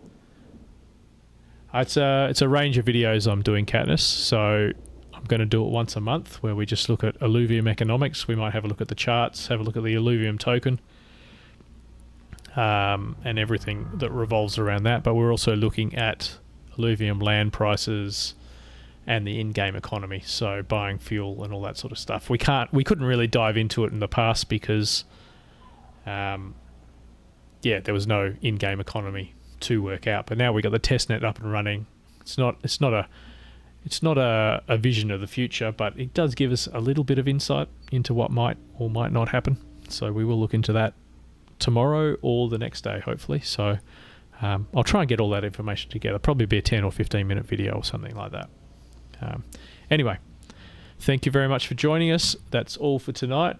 It's a range of videos I'm doing, Katniss, so I'm going to do it once a month where we just look at Illuvium economics. We might have a look at the charts, have a look at the Illuvium token, and everything that revolves around that. But we're also looking at Illuvium land prices and the in-game economy, so buying fuel and all that sort of stuff. We couldn't really dive into it in the past because there was no in-game economy to work out. But now we got the testnet up and running. It's not a vision of the future, but it does give us a little bit of insight into what might or might not happen. So we will look into that tomorrow or the next day, hopefully. So I'll try and get all that information together. Probably be a 10 or 15 minute video or something like that. Anyway, thank you very much for joining us. That's all for tonight.